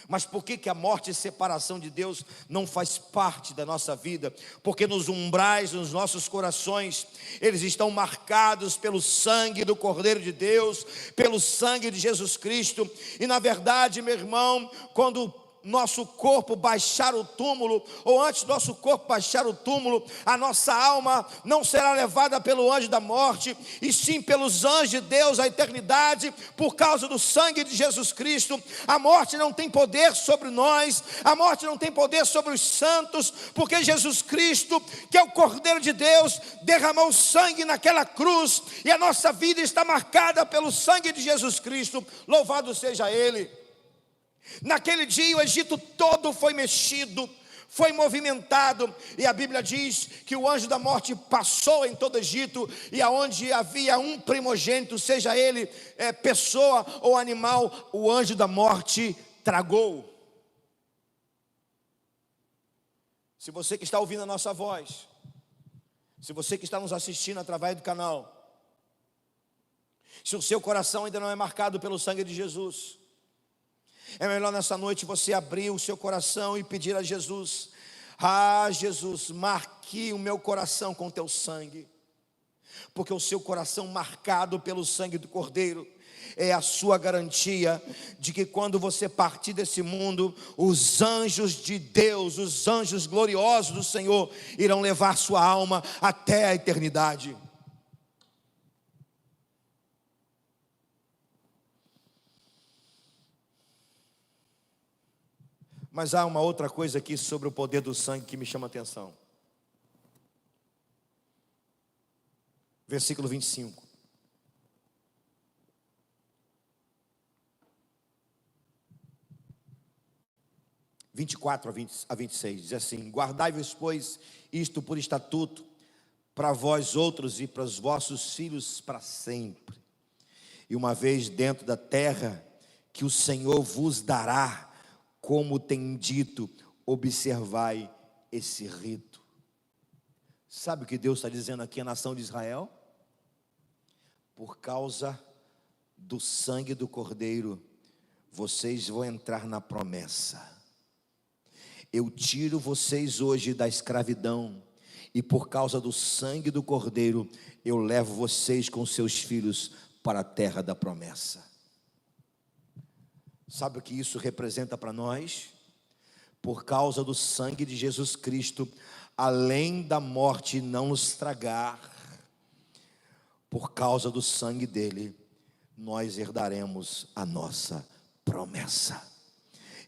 [SPEAKER 4] Mas por que a morte e separação de Deus não faz parte da nossa vida? Porque nos umbrais dos nossos corações, eles estão marcados pelo sangue do Cordeiro de Deus, pelo sangue de Jesus Cristo. E na verdade, meu irmão, quando nosso corpo baixar o túmulo, ou antes do nosso corpo baixar o túmulo, a nossa alma não será levada pelo anjo da morte, e sim pelos anjos de Deus à eternidade, por causa do sangue de Jesus Cristo. A morte não tem poder sobre nós, a morte não tem poder sobre os santos, porque Jesus Cristo, que é o Cordeiro de Deus, derramou sangue naquela cruz, e a nossa vida está marcada pelo sangue de Jesus Cristo. Louvado seja Ele. Naquele dia o Egito todo foi mexido, foi movimentado, e a Bíblia diz que o anjo da morte passou em todo o Egito, e aonde havia um primogênito, seja ele pessoa ou animal, o anjo da morte tragou. Se você que está ouvindo a nossa voz, se você que está nos assistindo através do canal, se o seu coração ainda não é marcado pelo sangue de Jesus, é melhor nessa noite você abrir o seu coração e pedir a Jesus: ah, Jesus, marque o meu coração com teu sangue, porque o seu coração marcado pelo sangue do Cordeiro é a sua garantia de que quando você partir desse mundo, os anjos de Deus, os anjos gloriosos do Senhor, irão levar sua alma até a eternidade. Mas há uma outra coisa aqui sobre o poder do sangue que me chama a atenção. Versículo 25. (24 a 26) diz assim: guardai-vos, pois, isto por estatuto para vós outros e para os vossos filhos para sempre. E uma vez dentro da terra que o Senhor vos dará, como tem dito, observai esse rito. Sabe o que Deus está dizendo aqui à nação de Israel? Por causa do sangue do Cordeiro, vocês vão entrar na promessa. Eu tiro vocês hoje da escravidão, e por causa do sangue do Cordeiro, eu levo vocês com seus filhos para a terra da promessa. Sabe o que isso representa para nós? Por causa do sangue de Jesus Cristo, além da morte não nos tragar, por causa do sangue dele, nós herdaremos a nossa promessa.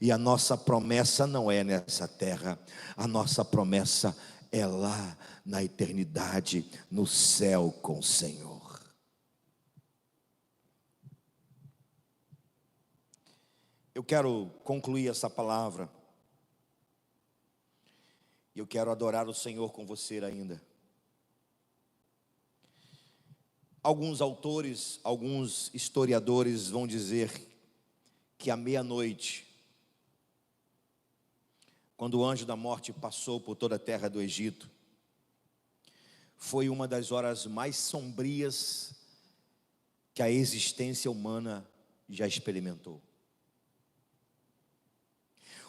[SPEAKER 4] E a nossa promessa não é nessa terra, a nossa promessa é lá na eternidade, no céu com o Senhor. Eu quero concluir essa palavra, e eu quero adorar o Senhor com você ainda. Alguns autores, alguns historiadores vão dizer que à meia-noite, quando o anjo da morte passou por toda a terra do Egito, foi uma das horas mais sombrias que a existência humana já experimentou.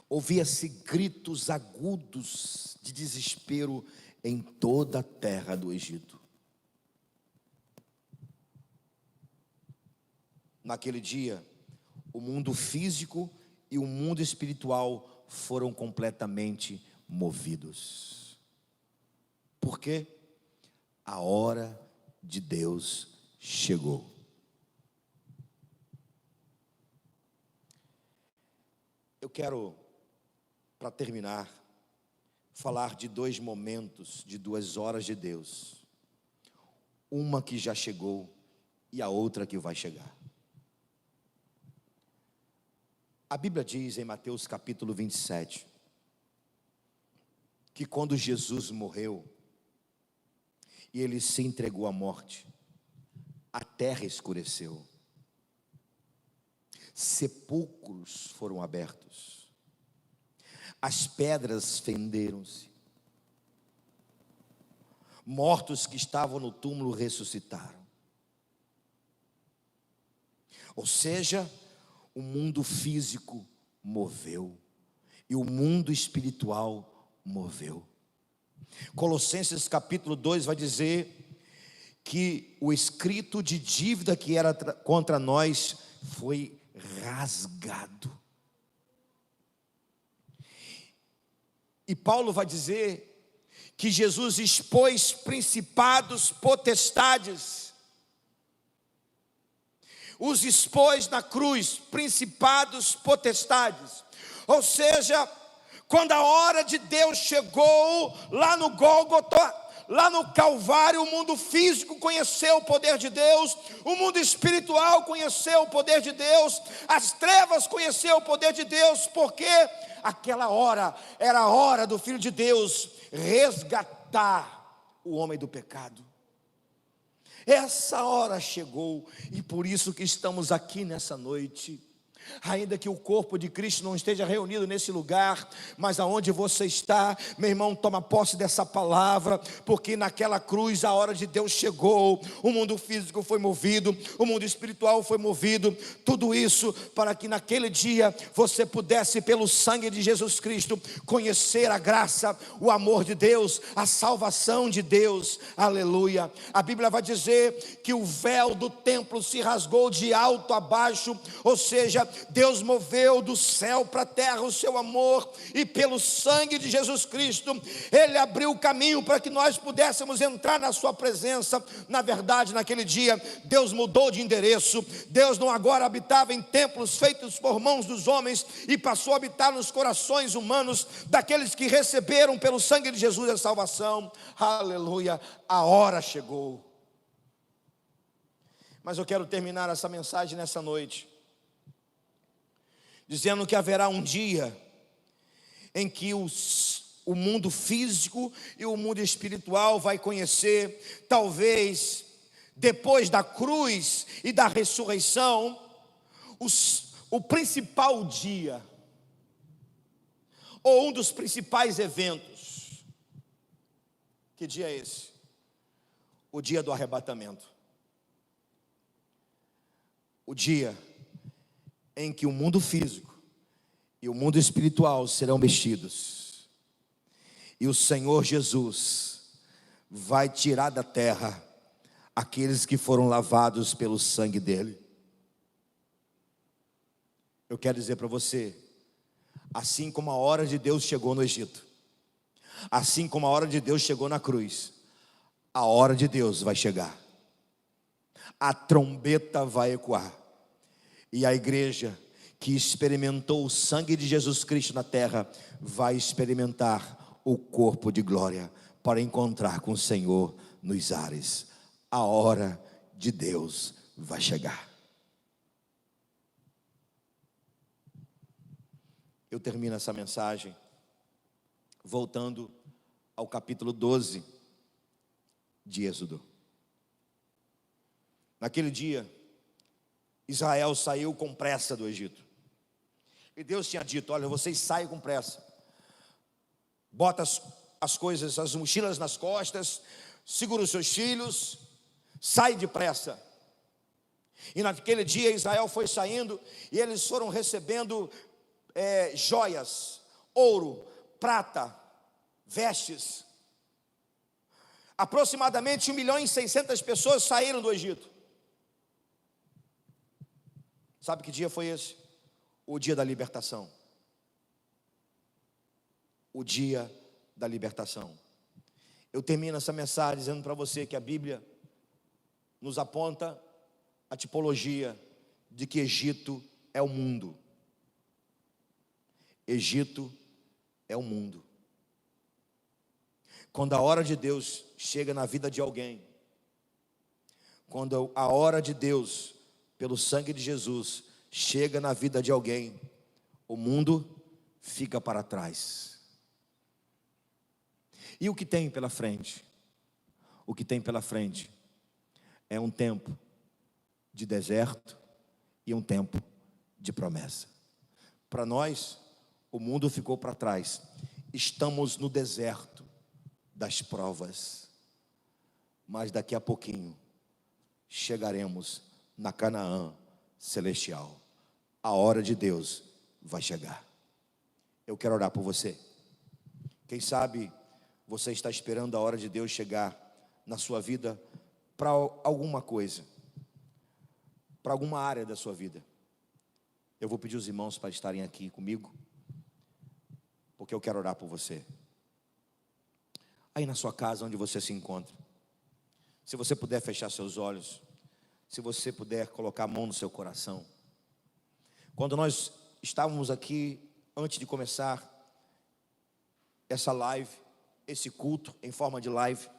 [SPEAKER 4] Ouvia-se gritos agudos de desespero em toda a terra do Egito. Naquele dia, o mundo físico e o mundo espiritual foram completamente movidos. Por quê? A hora de Deus chegou. Eu quero, para terminar, falar de dois momentos, de 2 horas de Deus. Uma que já chegou e a outra que vai chegar. A Bíblia diz em Mateus capítulo 27, que quando Jesus morreu, e ele se entregou à morte, a terra escureceu, sepulcros foram abertos, as pedras fenderam-se, mortos que estavam no túmulo ressuscitaram. Ou seja, o mundo físico moveu. E o mundo espiritual moveu. Colossenses capítulo 2 vai dizer que o escrito de dívida que era contra nós foi rasgado. E Paulo vai dizer que Jesus expôs principados, potestades, os expôs na cruz, principados, potestades. Ou seja, quando a hora de Deus chegou lá no Gólgota, lá no Calvário, o mundo físico conheceu o poder de Deus, o mundo espiritual conheceu o poder de Deus, as trevas conheceu o poder de Deus, porque aquela hora era a hora do Filho de Deus resgatar o homem do pecado. Essa hora chegou, e por isso que estamos aqui nessa noite. Ainda que o corpo de Cristo não esteja reunido nesse lugar, mas aonde você está, meu irmão, toma posse dessa palavra, porque naquela cruz a hora de Deus chegou, o mundo físico foi movido, o mundo espiritual foi movido, tudo isso para que naquele dia você pudesse, pelo sangue de Jesus Cristo, conhecer a graça, o amor de Deus, a salvação de Deus, aleluia. A Bíblia vai dizer que o véu do templo se rasgou de alto a baixo, ou seja, Deus moveu do céu para a terra o seu amor, e pelo sangue de Jesus Cristo, Ele abriu o caminho para que nós pudéssemos entrar na sua presença. Na verdade, naquele dia, Deus mudou de endereço. Deus não agora habitava em templos feitos por mãos dos homens, e passou a habitar nos corações humanos, daqueles que receberam pelo sangue de Jesus a salvação. Aleluia, a hora chegou. Mas eu quero terminar essa mensagem nessa noite dizendo que haverá um dia em que o mundo físico e o mundo espiritual vai conhecer, talvez depois da cruz e da ressurreição, o principal dia, ou um dos principais eventos. Que dia é esse? O dia do arrebatamento. O dia em que o mundo físico e o mundo espiritual serão mexidos, e o Senhor Jesus vai tirar da terra aqueles que foram lavados pelo sangue dele. Eu quero dizer para você, assim como a hora de Deus chegou no Egito, assim como a hora de Deus chegou na cruz, a hora de Deus vai chegar. A trombeta vai ecoar, e a igreja que experimentou o sangue de Jesus Cristo na terra vai experimentar o corpo de glória para encontrar com o Senhor nos ares. A hora de Deus vai chegar. Eu termino essa mensagem voltando ao capítulo 12 de Êxodo. Naquele dia, Israel saiu com pressa do Egito. E Deus tinha dito: olha, vocês saem com pressa. Bota as coisas, as mochilas nas costas, segura os seus filhos, sai depressa. E naquele dia Israel foi saindo, e eles foram recebendo joias, ouro, prata, vestes. Aproximadamente 1.600.000 pessoas saíram do Egito. Sabe que dia foi esse? O dia da libertação. O dia da libertação. Eu termino essa mensagem dizendo para você que a Bíblia nos aponta a tipologia de que Egito é o mundo. Egito é o mundo. Quando a hora de Deus chega na vida de alguém, quando a hora de Deus, pelo sangue de Jesus, chega na vida de alguém, o mundo fica para trás. E o que tem pela frente? O que tem pela frente é um tempo de deserto e um tempo de promessa. Para nós, o mundo ficou para trás. Estamos no deserto das provas, mas daqui a pouquinho chegaremos na Canaã celestial. A hora de Deus vai chegar. Eu quero orar por você. Quem sabe você está esperando a hora de Deus chegar na sua vida para alguma coisa, para alguma área da sua vida. Eu vou pedir os irmãos para estarem aqui comigo, porque eu quero orar por você. Aí na sua casa, onde você se encontra, se você puder fechar seus olhos, se você puder colocar a mão no seu coração. Quando nós estávamos aqui, antes de começar essa live, esse culto em forma de live,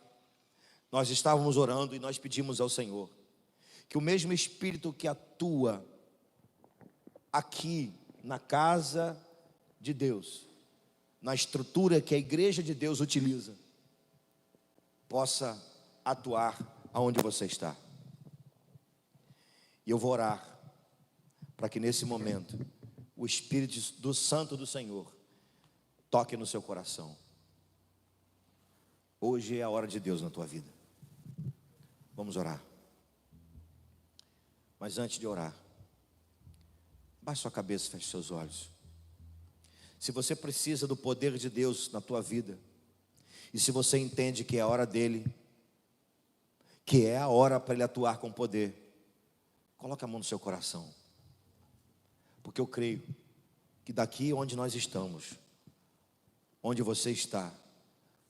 [SPEAKER 4] nós estávamos orando e nós pedimos ao Senhor que o mesmo Espírito que atua aqui na casa de Deus, na estrutura que a igreja de Deus utiliza, possa atuar aonde você está. E eu vou orar para que nesse momento o Espírito do Santo do Senhor toque no seu coração. Hoje é a hora de Deus na tua vida. Vamos orar. Mas antes de orar, baixe sua cabeça, feche seus olhos. Se você precisa do poder de Deus na tua vida, e se você entende que é a hora dele, que é a hora para ele atuar com poder, coloque a mão no seu coração. Porque eu creio que daqui onde nós estamos, onde você está,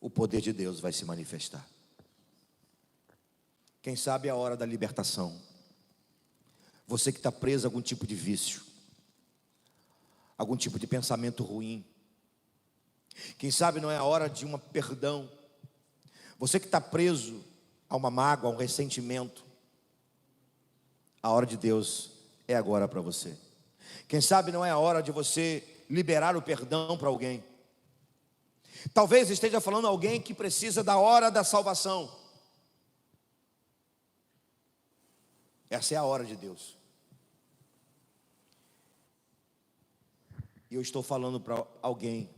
[SPEAKER 4] o poder de Deus vai se manifestar. Quem sabe é a hora da libertação. Você que está preso a algum tipo de vício, algum tipo de pensamento ruim. Quem sabe não é a hora de um perdão. Você que está preso a uma mágoa, a um ressentimento. A hora de Deus é agora para você. Quem sabe não é a hora de você liberar o perdão para alguém. Talvez esteja falando alguém que precisa da hora da salvação. Essa é a hora de Deus. E eu estou falando para alguém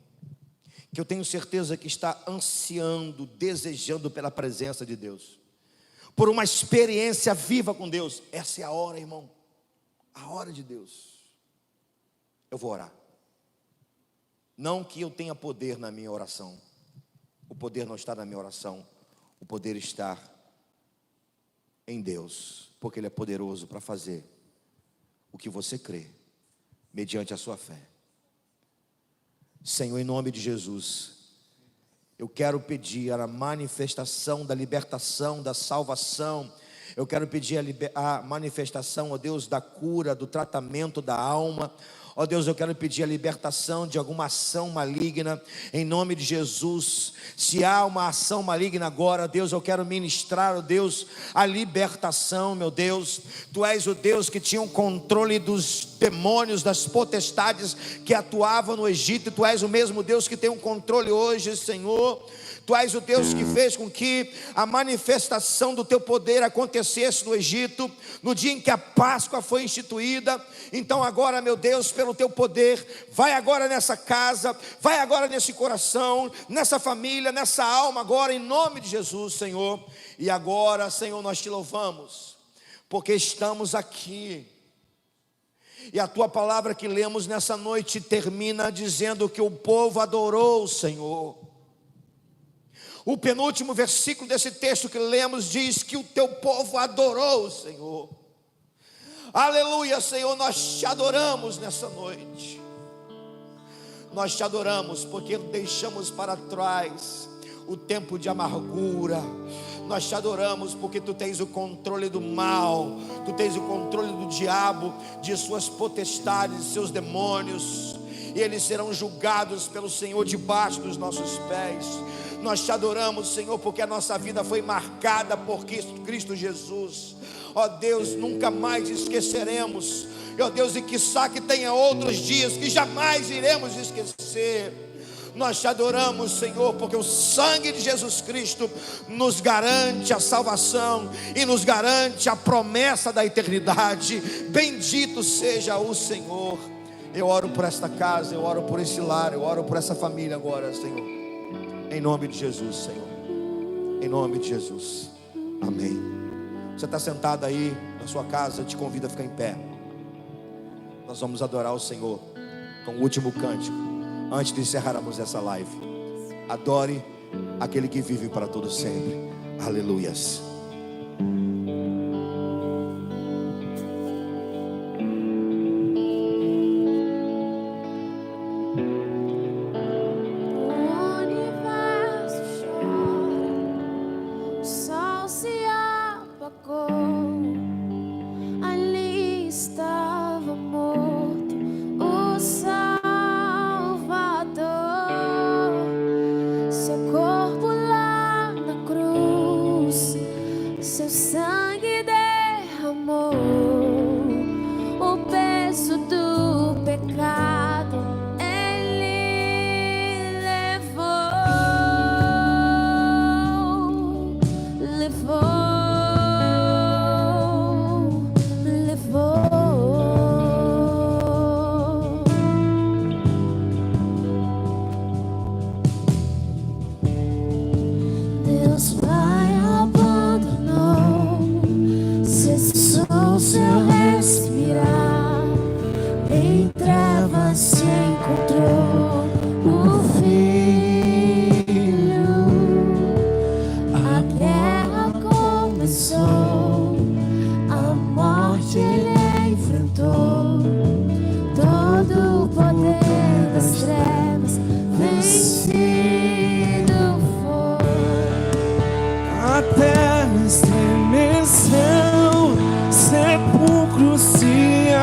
[SPEAKER 4] que eu tenho certeza que está ansiando, desejando pela presença de Deus, por uma experiência viva com Deus. Essa é a hora, irmão. A hora de Deus. Eu vou orar. Não que eu tenha poder na minha oração. O poder não está na minha oração. O poder está em Deus, porque Ele é poderoso para fazer o que você crê, mediante a sua fé. Senhor, em nome de Jesus, eu quero pedir a manifestação da libertação, da salvação. Eu quero pedir a manifestação, ó Deus, da cura, do tratamento da alma. Ó Deus, eu quero pedir a libertação de alguma ação maligna, em nome de Jesus. Se há uma ação maligna agora, Deus, eu quero ministrar, ó Deus, a libertação, meu Deus. Tu és o Deus que tinha o controle dos demônios, das potestades que atuavam no Egito. Tu és o mesmo Deus que tem o controle hoje, Senhor. Tu és o Deus que fez com que a manifestação do teu poder acontecesse no Egito, no dia em que a Páscoa foi instituída. Então agora, meu Deus, pelo teu poder, vai agora nessa casa, vai agora nesse coração, nessa família, nessa alma agora, em nome de Jesus, Senhor. E agora, Senhor, nós te louvamos, porque estamos aqui. E a tua palavra que lemos nessa noite termina dizendo que o povo adorou o Senhor. O penúltimo versículo desse texto que lemos diz que o teu povo adorou o Senhor. Aleluia, Senhor, nós te adoramos nessa noite. Nós te adoramos porque deixamos para trás o tempo de amargura. Nós te adoramos porque tu tens o controle do mal, tu tens o controle do diabo, de suas potestades, de seus demônios, e eles serão julgados pelo Senhor debaixo dos nossos pés. Nós te adoramos, Senhor, porque a nossa vida foi marcada por Cristo Jesus. Ó Deus, nunca mais esqueceremos. Ó Deus, e quiçá que tenha outros dias que jamais iremos esquecer. Nós te adoramos, Senhor, porque o sangue de Jesus Cristo nos garante a salvação e nos garante a promessa da eternidade. Bendito seja o Senhor. Eu oro por esta casa, eu oro por esse lar, eu oro por essa família agora, Senhor. Em nome de Jesus, Senhor. Em nome de Jesus. Amém. Você está sentado aí na sua casa, eu te convido a ficar em pé. Nós vamos adorar o Senhor. com o último cântico, antes de encerrarmos essa live. Adore aquele que vive para todo sempre. Aleluias.
[SPEAKER 3] Estremeceu, sepulcro se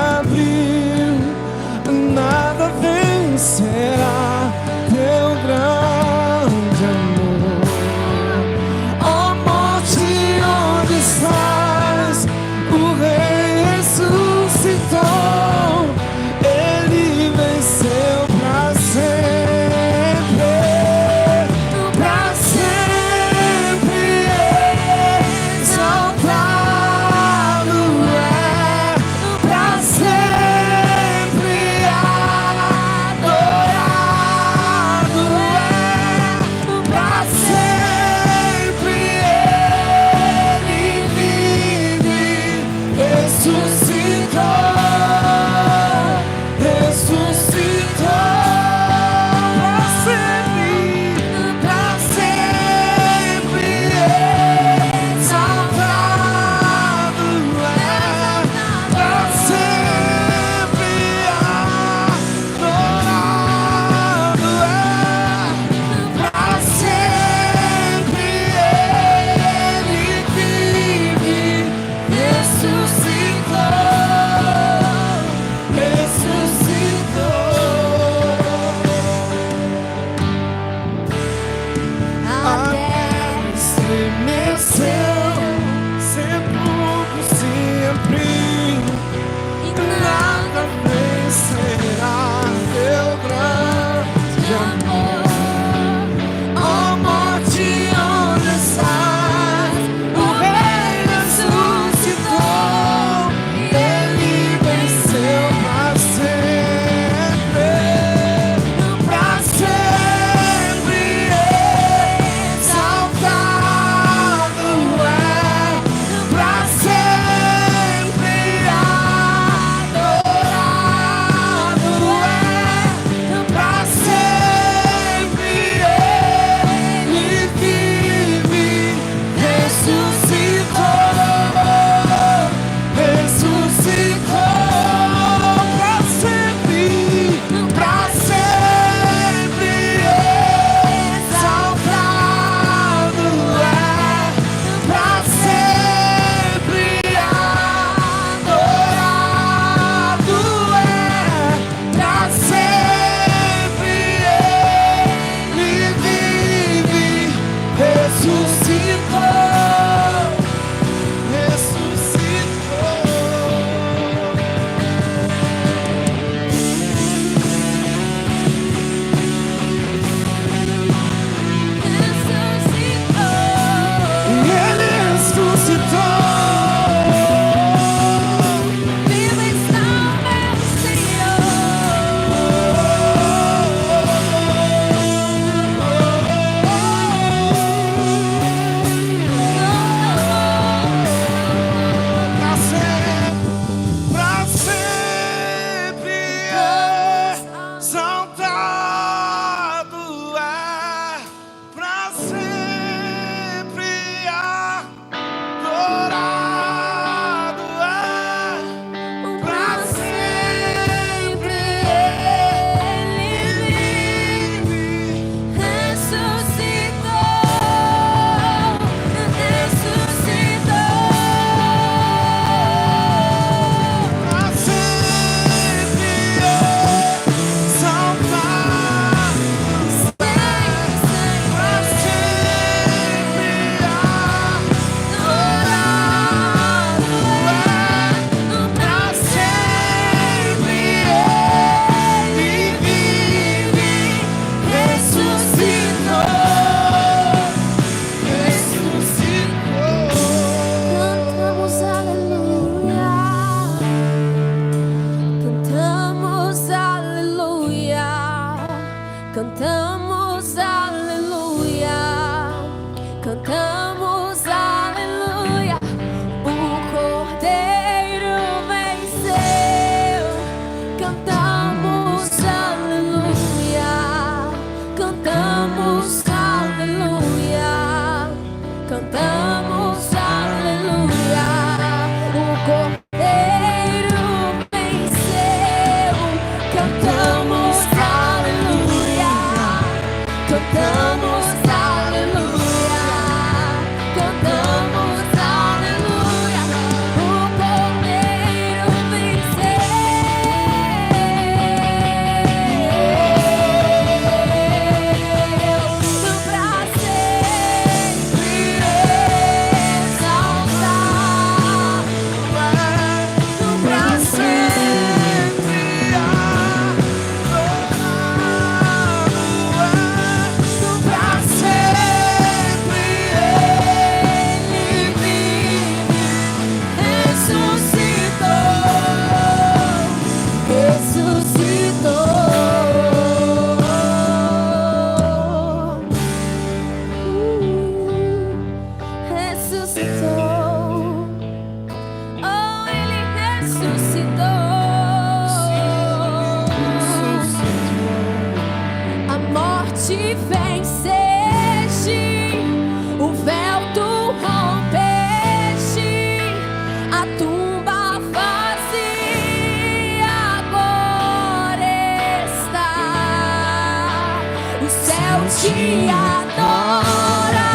[SPEAKER 2] te adora,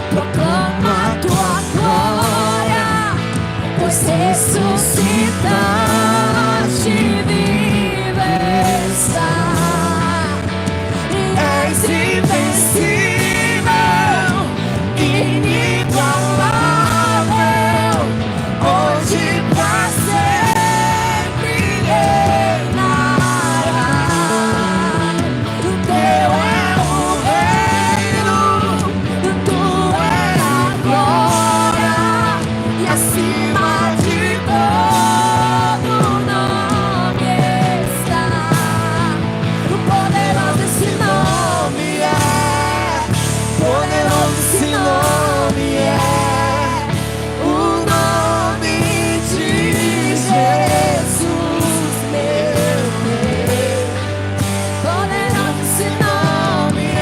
[SPEAKER 2] proclama a tua glória, pois ressuscitaste, viva está. És invencível, inigualável, hoje pra sempre reinará. O teu é o reino, o tua é a glória, e acima de todo nome está. O poderoso esse nome é, poderoso esse nome é, o nome de Jesus, meu Deus. Poderoso esse nome é,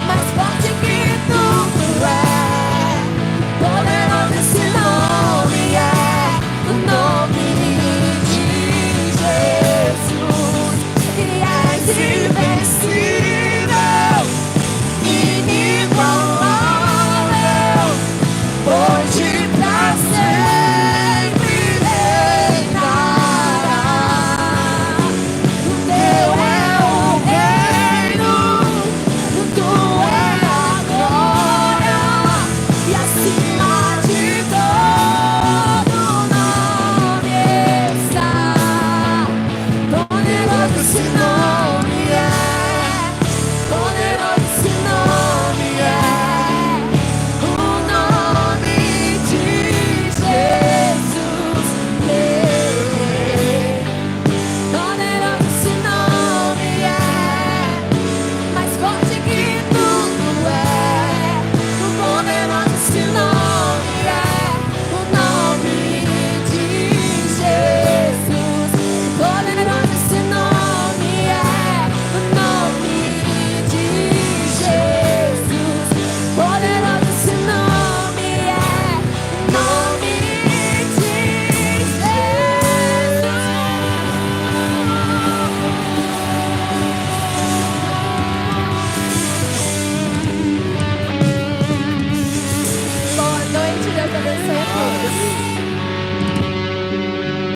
[SPEAKER 2] mais forte que tudo é. Poderoso esse nome é, o nome de Jesus. E és invencível, inigualável, hoje pra sempre reinará. O teu é o reino, o tua é a glória, e acima de todo nome está. Poderoso esse nome é, poderoso esse nome é, o nome de Jesus, meu Rei. Poderoso esse nome é, mais forte que tudo é. O poderoso esse nome é, o nome de Jesus. Poderoso esse nome é, o nome de Jesus. Poderoso esse nome é, o nome de Jesus. Boa noite, Deus abençoe a todos.